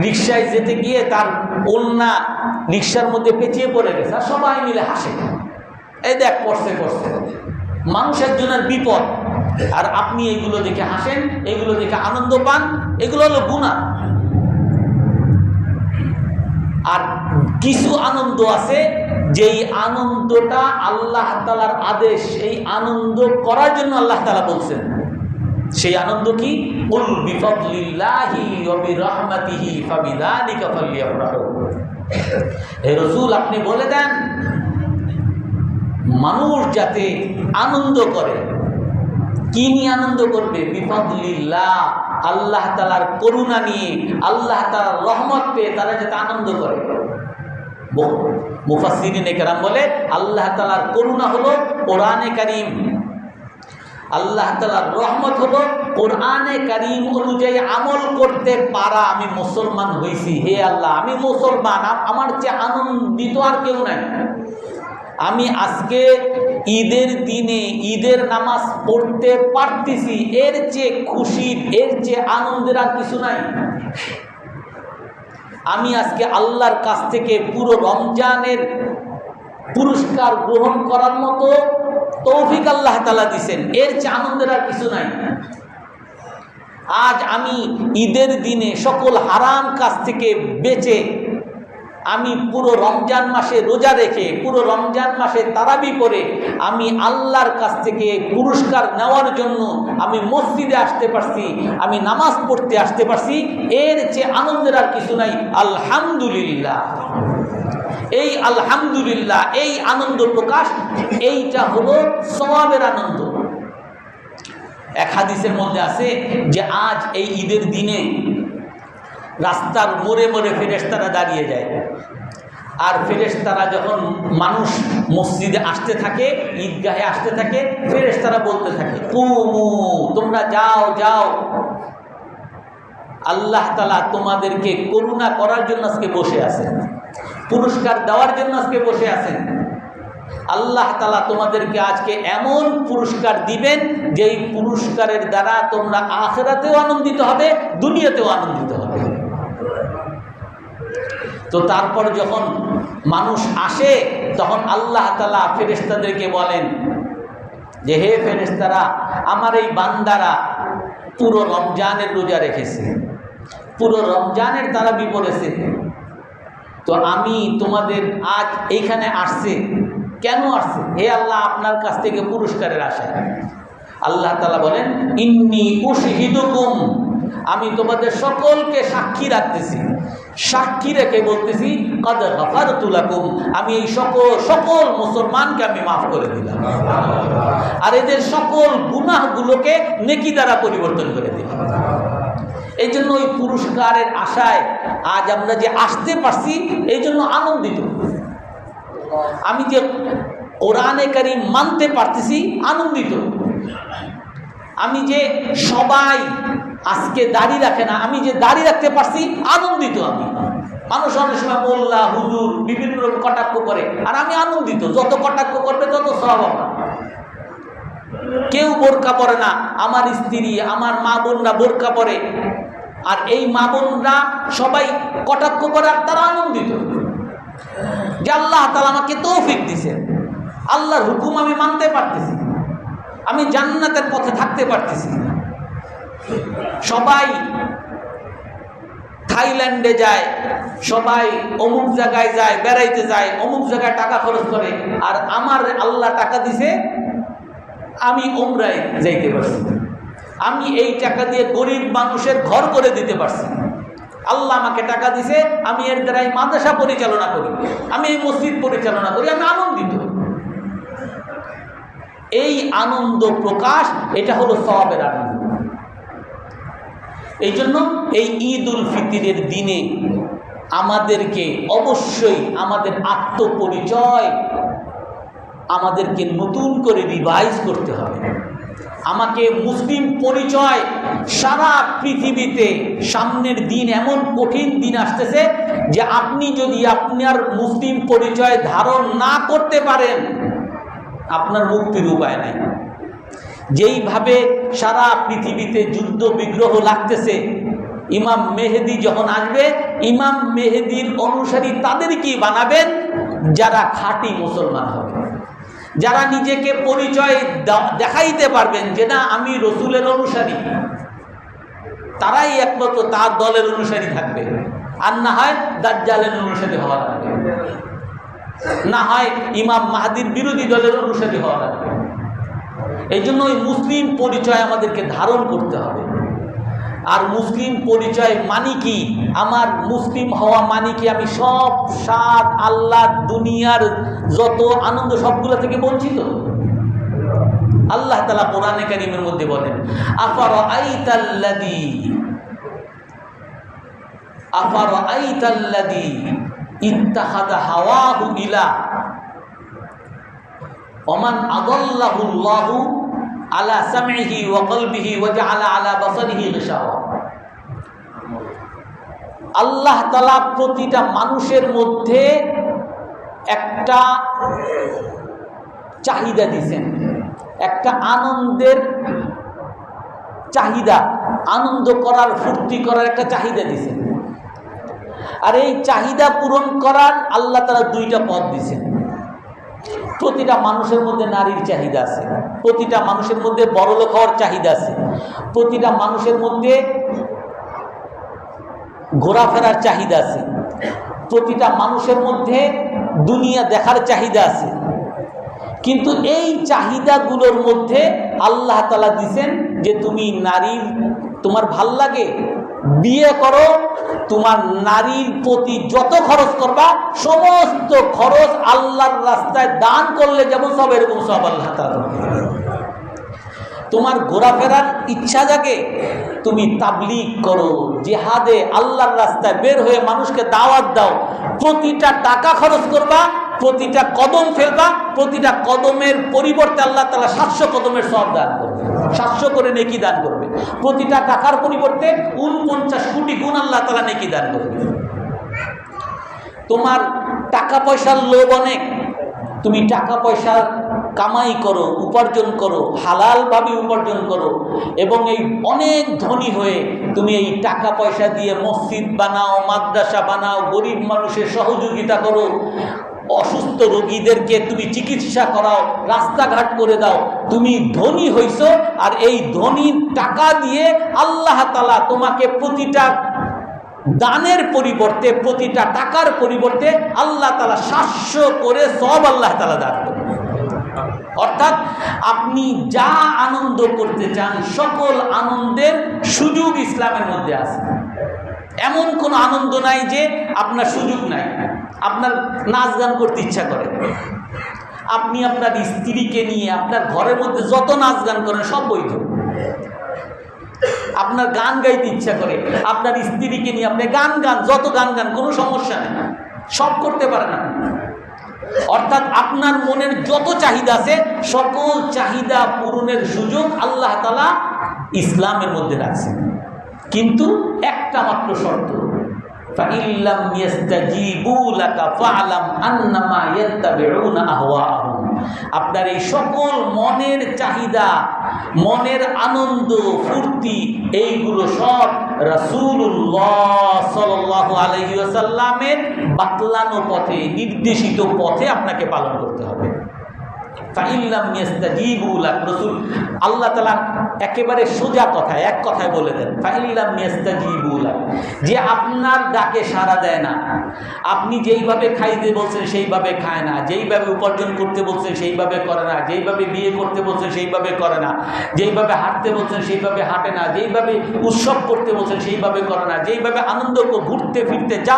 রিক্সায় যেতে গিয়ে তার ওড়না রিক্সার মধ্যে পেঁচিয়ে পড়ে গেছে, আর সবাই মিলে হাসে, এই দেখ পড়ছে পড়ছে। মানুষ একজনের বিপদ, আর আপনি এগুলো দেখে হাসেন, এগুলো দেখে আনন্দ পান, এগুলো হলো গুনাহ। আর কিছু আনন্দ আছে যেই আনন্দটা আল্লাহ তাআলার আদেশ, এই আনন্দ করার জন্য আল্লাহ তাআলা বলছেন সেই আনন্দ কি? কুল বিফাদলিল্লাহি ওয়া বিরহমাতিহি ফাবিযালিকা ফালইফরাহু। হে রাসূল, আপনি বলে দেন মানুষ যাতে আনন্দ করে। কি নিয়ে আনন্দ করবে? বিফাদলিল্লাহ, আল্লাহ তাআলার করুণা নিয়ে, আল্লাহ তাআলার রহমত পেয়ে তারা যাতে আনন্দ করে। মুফাসসিরিনে কেরাম বলে আল্লাহ তাআলার করুণা হলো কোরআনে কারীম, আল্লাহ তাআলার রহমত হলো কোরআনে কারীম অনুযায়ী আমল করতে পারা। আমি মুসলমান হইছি, হে আল্লাহ আমি মুসলমান, আমার চেয়ে আনন্দিত আর কেউ নাই। আমি আজকে ঈদের দিনে ঈদের নামাজ পড়তে পারতেছি, এর চেয়ে খুশির, এর চেয়ে আনন্দের আর কিছু নাই। আমি আজকে আল্লাহর কাছ থেকে পুরো রমজানের পুরস্কার গ্রহণ করার মতো তৌফিক আল্লাহ তাআলা দিয়েছেন, এর চেয়ে আনন্দের আর কিছু নাই। আজ আমি ঈদের দিনে সকল হারাম কাজ থেকে বেঁচে আমি পুরো রমজান মাসে রোজা রেখে, পুরো রমজান মাসে তারাবি করে আমি আল্লাহর কাছ থেকে পুরস্কার নেওয়ার জন্য আমি মসজিদে আসতে পারছি, আমি নামাজ পড়তে আসতে পারছি, এর চেয়ে আনন্দের আর কিছু নাই। আলহামদুলিল্লাহ। এই আলহামদুলিল্লাহ, এই আনন্দ প্রকাশ, এইটা হলো সওয়াবের আনন্দ। এক হাদিসের মধ্যে আছে যে আজ এই ঈদের দিনে রাস্তার মোড়ে মোড়ে ফেরেশতারা দাঁড়িয়ে যায়, আর ফেরেশতারা যখন মানুষ মসজিদে আসতে থাকে, ঈদগাহে আসতে থাকে, ফেরেশতারা বলতে থাকে কুমু, তোমরা যাও যাও, আল্লাহ তাআলা তোমাদেরকে করুণা করার জন্য আজকে বসে আছেন, পুরস্কার দেওয়ার জন্য আজকে বসে আছেন। আল্লাহ তাআলা তোমাদেরকে আজকে এমন পুরস্কার দিবেন যেই পুরস্কারের দ্বারা তোমরা আখিরাতেও আনন্দিত হবে, দুনিয়াতেও আনন্দিত হবে। তো তারপর যখন মানুষ আসে তখন আল্লাহ তাআলা ফেরেশতাদেরকে বলেন যে হে ফেরেশতারা, আমার এই বান্দারা পুরো রমজানের রোজা রেখেছে, পুরো রমজানের তারাবি পড়েছে, তো আমি তোমাদের আজ এইখানে আসছে, কেন আসছে? হে আল্লাহ, আপনার কাছ থেকে পুরস্কারের আশায়। আল্লাহ তাআলা বলেন ইন্নী উশহিদুকুম, আমি তোমাদের সকলকে সাক্ষী রাখতেছি, সাক্ষী রেখে বলতেছি কদ গফারতু লাকুম, আমি এই সকল মুসলমানকে আমি মাফ করে দিলাম, আর এদের সকল গুনাহগুলোকে নেকি দ্বারা পরিবর্তন করে দিলাম। এই জন্য ওই পুরস্কারের আশায় আজ আমরা যে আসতে পারছি, এই জন্য আনন্দিত। আমি যে কোরআনে কারীম মানতে পারতেছি, আনন্দিত। আমি যে সবাই আজকে দাড়ি রাখে না, আমি যে দাড়ি রাখতে পারছি, আনন্দিত। আমি মানুষ অনেক সময় মোল্লা হুজুর বিভিন্ন রকম কটাক্ষ করে, আর আমি আনন্দিত। যত কটাক্ষ করবে তত সওয়াব আমার। কেউ বোরকা পরে না, আমার স্ত্রী আমার মা বোনরা বোরকা পরে, আর এই মা বোনরা সবাই কটাক্ষ করে, আর তারা আনন্দিত যে আল্লাহ তাআলা আমাকে তৌফিক দিয়েছেন, আল্লাহর হুকুম আমি মানতে পারতেছি, আমি জান্নাতের পথে থাকতে পারতেছি। সবাই থাইল্যান্ডে যায়, সবাই অমুক জায়গায় যায়, বেড়াইতে যায়, অমুক জায়গায় টাকা খরচ করে, আর আমার আল্লাহ টাকা দিছে, আমি উমরায় যাইতে পারছি, আমি এই টাকা দিয়ে গরিব মানুষের ঘর করে দিতে পারছি। আল্লাহ আমাকে টাকা দিছে, আমি এর দ্বারা এই মাদ্রাসা পরিচালনা করি, আমি এই মসজিদ পরিচালনা করি, আমি আনন্দিত। এই আনন্দ প্রকাশ, এটা হলো সওয়াবের আনন্দ। এই জন্য এই ঈদ উল ফিতরের দিনে আমাদেরকে অবশ্যই আমাদের আত্মপরিচয় আমাদেরকে নতুন করে রিভাইজ করতে হবে। আমাকে মুসলিম পরিচয়, সারা পৃথিবীতে সামনের দিন এমন কঠিন দিন আসতেছে যে আপনি যদি আপনার মুসলিম পরিচয় ধারণ না করতে পারেন, আপনার মুক্তির উপায় নাই। যেইভাবে সারা পৃথিবীতে যুদ্ধ বিগ্রহ লাগতেছে, ইমাম মেহেদি যখন আসবে, ইমাম মেহেদির অনুসারী তাদেরকেই বানাবেন যারা খাঁটি মুসলমান হবে, যারা নিজেকে পরিচয় দেখাইতে পারবেন যে না আমি রসুলের অনুসারী, তারাই একমাত্র তার দলের অনুসারী থাকবে। আর না হয় দাজ্জালের অনুসারী হওয়া লাগবে, না হয় ইমাম মাহদির বিরোধী দলের অনুসারী হওয়া লাগবে। এই জন্য ওই মুসলিম পরিচয় আমাদেরকে ধারণ করতে হবে। আর মুসলিম পরিচয় মানে কি? আমার মুসলিম হওয়া মানে কি আমি সব স্বাদ, আল্লাহ, দুনিয়ার যত আনন্দ সবগুলো থেকে বঞ্চিত? আল্লাহ তাআলা কোরআনে কারীমের মধ্যে বলেন, আফারাআইতাল্লাযী ইত্তাখাযা হাওয়াহু ইলাহ ওয়া মান আযাল্লাহুল্লাহু আলা সামইহি ওয়া কলবিহি ওয়া জাআলা আলা বাসারিহি গিশাওয়া। আল্লাহ তাআলা প্রতিটা মানুষের মধ্যে একটা চাহিদা দিয়েছেন, একটা আনন্দের চাহিদা, আনন্দ করার, ফুর্তি করার একটা চাহিদা দিয়েছেন। আর এই চাহিদা পূরণ করার আল্লাহ তাআলা দুইটা পথ দিয়েছেন। প্রতিটা মানুষের মধ্যে নারীর চাহিদা আছে, প্রতিটা মানুষের মধ্যে বড়লোক হওয়ার চাহিদা আছে, প্রতিটা মানুষের মধ্যে ঘোরাফেরার চাহিদা আছে, প্রতিটা মানুষের মধ্যে দুনিয়া দেখার চাহিদা আছে। কিন্তু এই চাহিদাগুলোর মধ্যে আল্লাহ তাআলা দিয়েছেন যে তুমি নারীর, তোমার ভাল লাগে বিয়ে করো, তোমার নারীর প্রতি যত খরচ করবা সমস্ত খরচ আল্লাহর রাস্তায় দান করলে যেমন সব, এরকম সব আল্লাহ তাআলা। তোমার ঘোরাফেরার ইচ্ছা জাগে, তুমি তাবলীগ করো, জিহাদে আল্লাহর রাস্তায় বের হয়ে মানুষকে দাওয়াত দাও, প্রতিটা টাকা খরচ করবা, প্রতিটা কদম ফেলবা, প্রতিটা কদমের পরিবর্তে আল্লাহ তাআলা 700 কদমের সওয়াব দান করবে, 700 করে নেকি দান করবে। প্রতিটা টাকার পরিবর্তে 49 কোটি গুণ আল্লাহ তাআলা নেকি দান করবে। তোমার টাকা পয়সার লোভ অনেক, তুমি টাকা পয়সা কামাই করো, উপার্জন করো, হালালভাবে উপার্জন করো, এবং এই অনেক ধনী হয়ে তুমি এই টাকা পয়সা দিয়ে মসজিদ বানাও, মাদ্রাসা বানাও, গরিব মানুষের সহযোগিতা করো, অসুস্থ রোগীদেরকে তুমি চিকিৎসা করাও, রাস্তাঘাট করে দাও, তুমি ধনী হইছো। আর এই ধনী টাকা দিয়ে আল্লাহ তাআলা তোমাকে প্রতিটা দানের পরিবর্তে, প্রতিটা টাকার পরিবর্তে আল্লাহ তাআলা 700 করে সওয়াব আল্লাহ তাআলা দান করবে। অর্থাৎ আপনি যা আনন্দ করতে চান সকল আনন্দের সুযোগ ইসলামের মধ্যে আছে। এমন কোনো আনন্দ নাই যে আপনার সুযোগ নাই। আপনার নাচ গান করতে ইচ্ছা করে, আপনি আপনার স্ত্রীকে নিয়ে আপনার ঘরের মধ্যে যত নাচ গান করেন সব বৈধ। আপনার গান গাইতে ইচ্ছা করে, আপনার স্ত্রীকে নিয়ে আপনি গান গান, যত গান গান, কোনো সমস্যা নেই, সব করতে পারেন আপনি। অর্থাৎ আপনার মনের যত চাহিদা আছে সকল চাহিদা পূরণের সুযোগ আল্লাহ তাআলা ইসলামের মধ্যে রাখছেন। কিন্তু একটা মাত্র শর্ত, ফাইল্লাম ইয়াস্তাজিবু লাকা ফা'লাম আন্নামা ইয়াত্তাবিউনা আহওয়াআহুম। আপনার এই সকল মনের চাহিদা, মনের আনন্দ, ফুর্তি, এইগুলো সব রাসূলুল্লাহ সাল্লাল্লাহু আলাইহি ওয়াসাল্লামের বাতলানো পথে, নির্দেশিত পথে আপনাকে পালন করতে হবে। ফাইল্লাম ইয়াস্তাজিবু লাক, রাসূল আল্লাহ তাআলা একেবারে সোজা কথায়, এক কথায় বলে দেন, ফাইল্লাম ইয়াস্তাজিবু লাক, যে আপনার ডাকে সাড়া দেয় না, আপনি যেইভাবে খাইতে বলছেন সেইভাবে খায় না, যেইভাবে উপার্জন করতে বলছেন সেইভাবে করে না, যেইভাবে বিয়ে করতে বলছেন সেইভাবে করে না, যেইভাবে হাঁটতে বলছেন সেইভাবে হাঁটে না, যেইভাবে উৎসব করতে বলছেন সেইভাবে করে না, যেইভাবে আনন্দ ঘুরতে ফিরতে যা,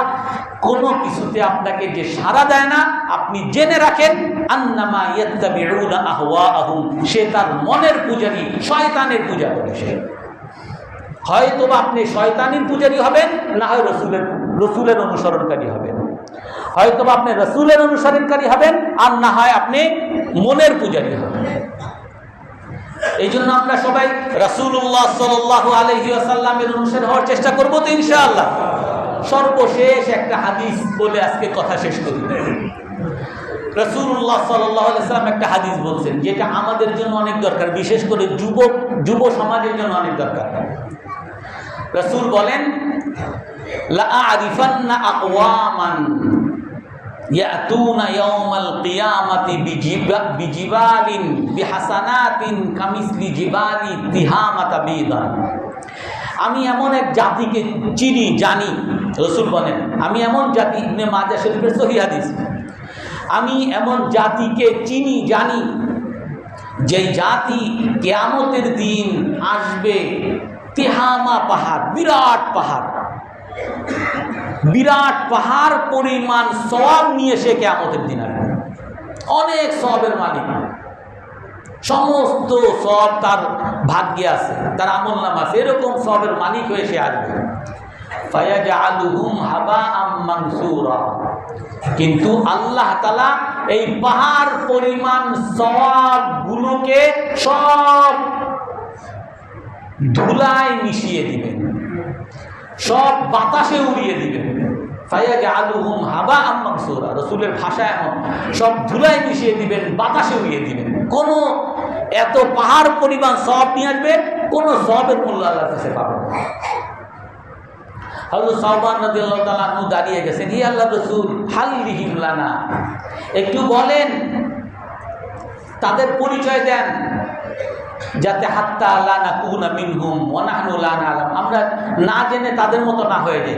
কোনো কিছুতে আপনাকে যে সাড়া দেয় না, আপনি জেনে রাখেন আন্নামা ইয়াত্তাবিউনা আহওয়াআহুম, সে তার মনের পূজারী, শয়তানের পূজা করে। সে হয়তো আপনি শয়তানের পূজারী হবেন, না হয় রসুলের অনুসরণকারী হবেন। হয়তো আপনি রসুলের অনুসরণকারী হবেন, আর না হয় আপনি মনের পূজারী হবেন। এই জন্য আমরা সবাই রাসূলুল্লাহ সাল্লাল্লাহু আলাইহি ওয়াসাল্লামের অনুসারী হওয়ার চেষ্টা করবো তো ইনশাআল্লাহ। সর্বশেষ একটা হাদিস বলে আজকে কথা শেষ করি। রাসূলুল্লাহ সাল্লাল্লাহু আলাইহি ওয়াসাল্লাম একটা হাদিস বলছেন, যেটা আমাদের জন্য অনেক দরকার, বিশেষ করে যুব সমাজের জন্য অনেক দরকার। রাসূল বলেন, লা আরিফান্না আকওয়ামান ইয়াতুনা ইয়াউমাল কিয়ামাতি বিজিবালিন বিহাসানাতিন কামিসলি জিবালি তিহামাতা বিদান। আমি এমন এক জাতিকে চিনি, জানি, রাসূল বলেন আমি এমন জাতি, ইবনে মাজাহ শরীফের সহিহ হাদিস, আমি এমন জাতিকে চিনি, জানি, যে জাতি কিয়ামতের দিন আসবে, তিহামা পাহাড়, বিরাট পাহাড় পরিমাণ সওয়াব নিয়ে সে কিয়ামতের দিন আসবে। অনেক সওয়াবের মালিক, সমস্ত সওয়াব তার ভাগ্যে আছে, তার আমলনামা আছে, এরকম সওয়াবের মালিক হয়ে সে আসবে। ফায়াজআলুহুম হাবাআম মানসুরা, কিন্তু আল্লাহ তাআলা এই পাহাড় পরিমাণ সওয়াবগুলোকে সব ধুলায় মিশিয়ে দিবেন, সব বাতাসে উড়িয়ে দিবেন। ফায়াজআলুহুম হাবাআম মানসুরা, রাসূলের ভাষা এমন, সব ধুলায় মিশিয়ে দিবেন, বাতাসে উড়িয়ে দিবেন। কোনো এত পাহাড় পরিমাণ সওয়াব নিয়ে আসবে, কোনো সওয়াবের মূল্য আল্লাহর কাছে পাবেন না। হযরত সাওবান রাদিয়াল্লাহু তাআলা আনহু দাঁড়িয়ে গেছেন, হে আল্লাহর রাসূল, হাল্লিহিম লানা, একটু বলেন, তাদের পরিচয় দেন, যাতে হাত্তা লা নাকুনা মিনহুম ওয়া নাহনু লা না'লাম, আমরা না জেনে তাদের মতো না হয়ে যাই।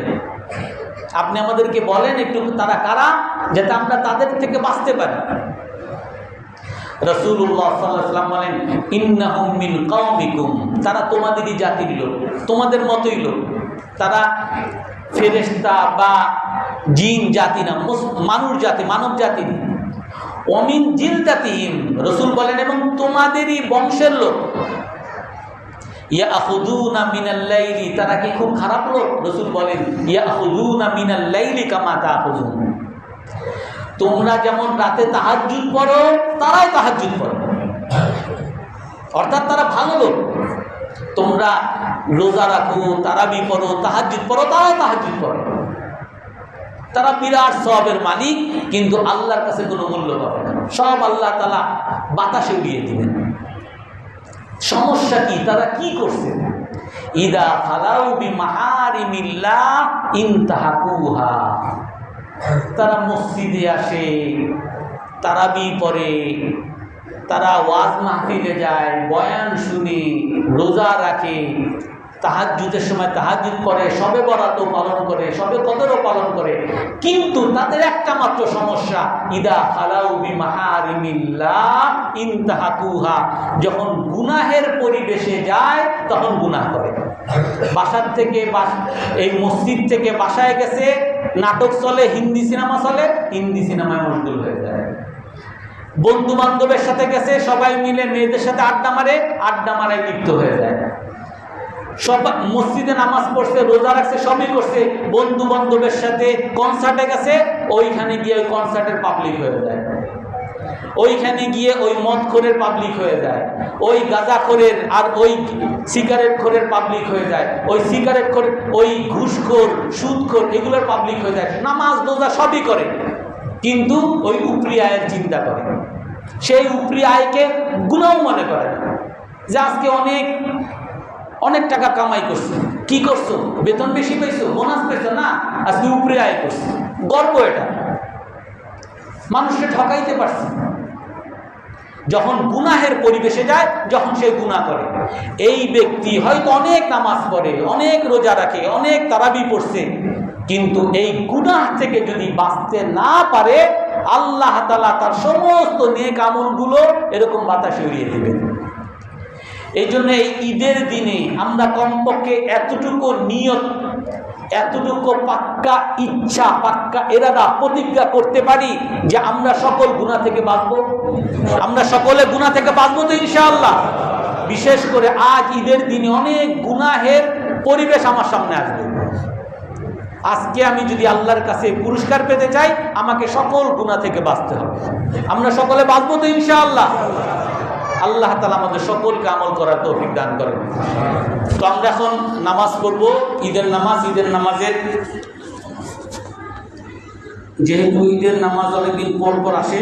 আপনি আমাদেরকে বলেন একটু তারা কারা, যাতে আমরা তাদের থেকে বাঁচতে পারি। রাসূলুল্লাহ সাল্লাল্লাহু আলাইহি ওয়াসাল্লাম বলেন, ইন্নাহুম মিন কওমিকুম, তারা তোমাদেরই জাতির লোক, তোমাদের মতোই লোক, তারা ফেরেশতা বা জিন জাতি না, মানুষ জাতি, মানব জাতি। ওমিন জিলদাতিহিম, রাসূল বলেন, এবং তোমাদেরই বংশের লোক। ইয়াখুযুনা মিনাল লাইলি, তারা কি খুব খারাপ লোক? রাসূল বলেন, ইয়াখুযুনা মিনাল লাইলি কামা তাখুযুন, তোমরা যেমন রাতে তাহাজ্জুদ পড়ো, তারাও তাহাজ্জুদ পড়ে, অর্থাৎ তারা ভালো লোক। তোমরা রোজা রাখো, তারাবি পড়ো, তাহাজ্জুদ পড়ো, তারাও তাহাজ্জুদ পড়ে। তারা বিরাট সওয়াবের মালিক, কিন্তু আল্লাহর কাছে কোনো মূল্য পাবে না, সব আল্লাহ তাআলা বাতাসে উড়িয়ে দিবেন। সমস্যা কি? তারা কি করছে? ইদা খালাউ বিমাহারিমিল্লাহ ইনতাহাকুহা, তারা মসজিদে আসে, তারাবি পড়ে, তারা ওয়াজ মাহফিলে যায়, বয়ান শুনে, রোজা রাখে, তাহাজ্জুদের সময় তাহাজ্জুদ করে, শবে বরাতও পালন করে, শবে কদরও পালন করে, কিন্তু তাদের একটা মাত্র সমস্যা, ইদা খালাউ বিমাহারিমিল্লাহ ইনতাহাকুহা, যখন গুনাহের পরিবেশে যায় তখন গুনাহ করে। বাসার থেকে এই মসজিদ থেকে বাসায় গেছে, নাটক চলে, হিন্দি সিনেমা চলে, হিন্দি সিনেমায় মশগুল হয়ে যায়। বন্ধু বান্ধবের সাথে গেছে, সবাই মিলে মেয়েদের সাথে আড্ডা মারায় লিপ্ত হয়ে যায়। সব মসজিদে নামাজ পড়ছে, রোজা রাখছে, সবই করছে, বন্ধু বান্ধবের সাথে কনসার্টে গেছে, ওইখানে গিয়ে ওই কনসার্টের পাবলিক হয়ে যায়, ওইখানে গিয়ে ওই মদখোরের পাবলিক হয়ে যায়, ওই গাঁজাখোরের আর ওই সিগারেট খোরের পাবলিক হয়ে যায়, ওই সিগারেট খোর, ওই ঘুষখোর, সুদখোর, এগুলোর পাবলিক হয়ে যায়। নামাজ রোজা সবই করে, কিন্তু ওই উপরি আয়ের চিন্তা করে, সেই উপরি আয়কে গুনাহ মনে করে না, যে আজকে অনেক টাকা কামাই করছো। কি করছো? বেতন বেশি পাইছো, বোনাস পাইছো না, আজকে উপরে আয় করছো, গর্ব এটা, মানুষকে ঠকাইতে পারছে। যখন গুনাহের পরিবেশে যায়, যখন সে গুনাহ করে, এই ব্যক্তি হয়তো অনেক নামাজ পড়ে, অনেক রোজা রাখে, অনেক তারাবি পড়ছে, কিন্তু এই গুনাহ থেকে যদি বাঁচতে না পারে, আল্লাহ তাআলা তার সমস্ত নেক আমলগুলো এরকম বাতাসে উড়িয়ে দিবেন। এই জন্য এই ঈদের দিনে আমরা কমপক্ষে এতটুকু নিয়ত, এতটুকু পাক্কা ইচ্ছা, পাক্কা এরাদা, প্রতিজ্ঞা করতে পারি যে আমরা সকল গুনাহ থেকে বাঁচবো, আমরা সকলে গুনাহ থেকে বাঁচবো তো ইনশাআল্লাহ। বিশেষ করে আজ ঈদের দিনে অনেক গুনাহের পরিবেশ আমার সামনে আসবে। আজকে আমি যদি আল্লাহর কাছে পুরস্কার পেতে চাই, আমাকে সকল গুনাহ থেকে বাঁচতে হবে। আমরা সকলে বাঁচবো তো ইনশাআল্লাহ। আল্লাহ তাআলা আমাদের সকলকে আমল করার তৌফিক দান করেন। তো আমরা এখন নামাজ পড়ব, ঈদের নামাজ। ঈদের নামাজের যেহেতু ঈদের নামাজ অনেকদিন পর আসে,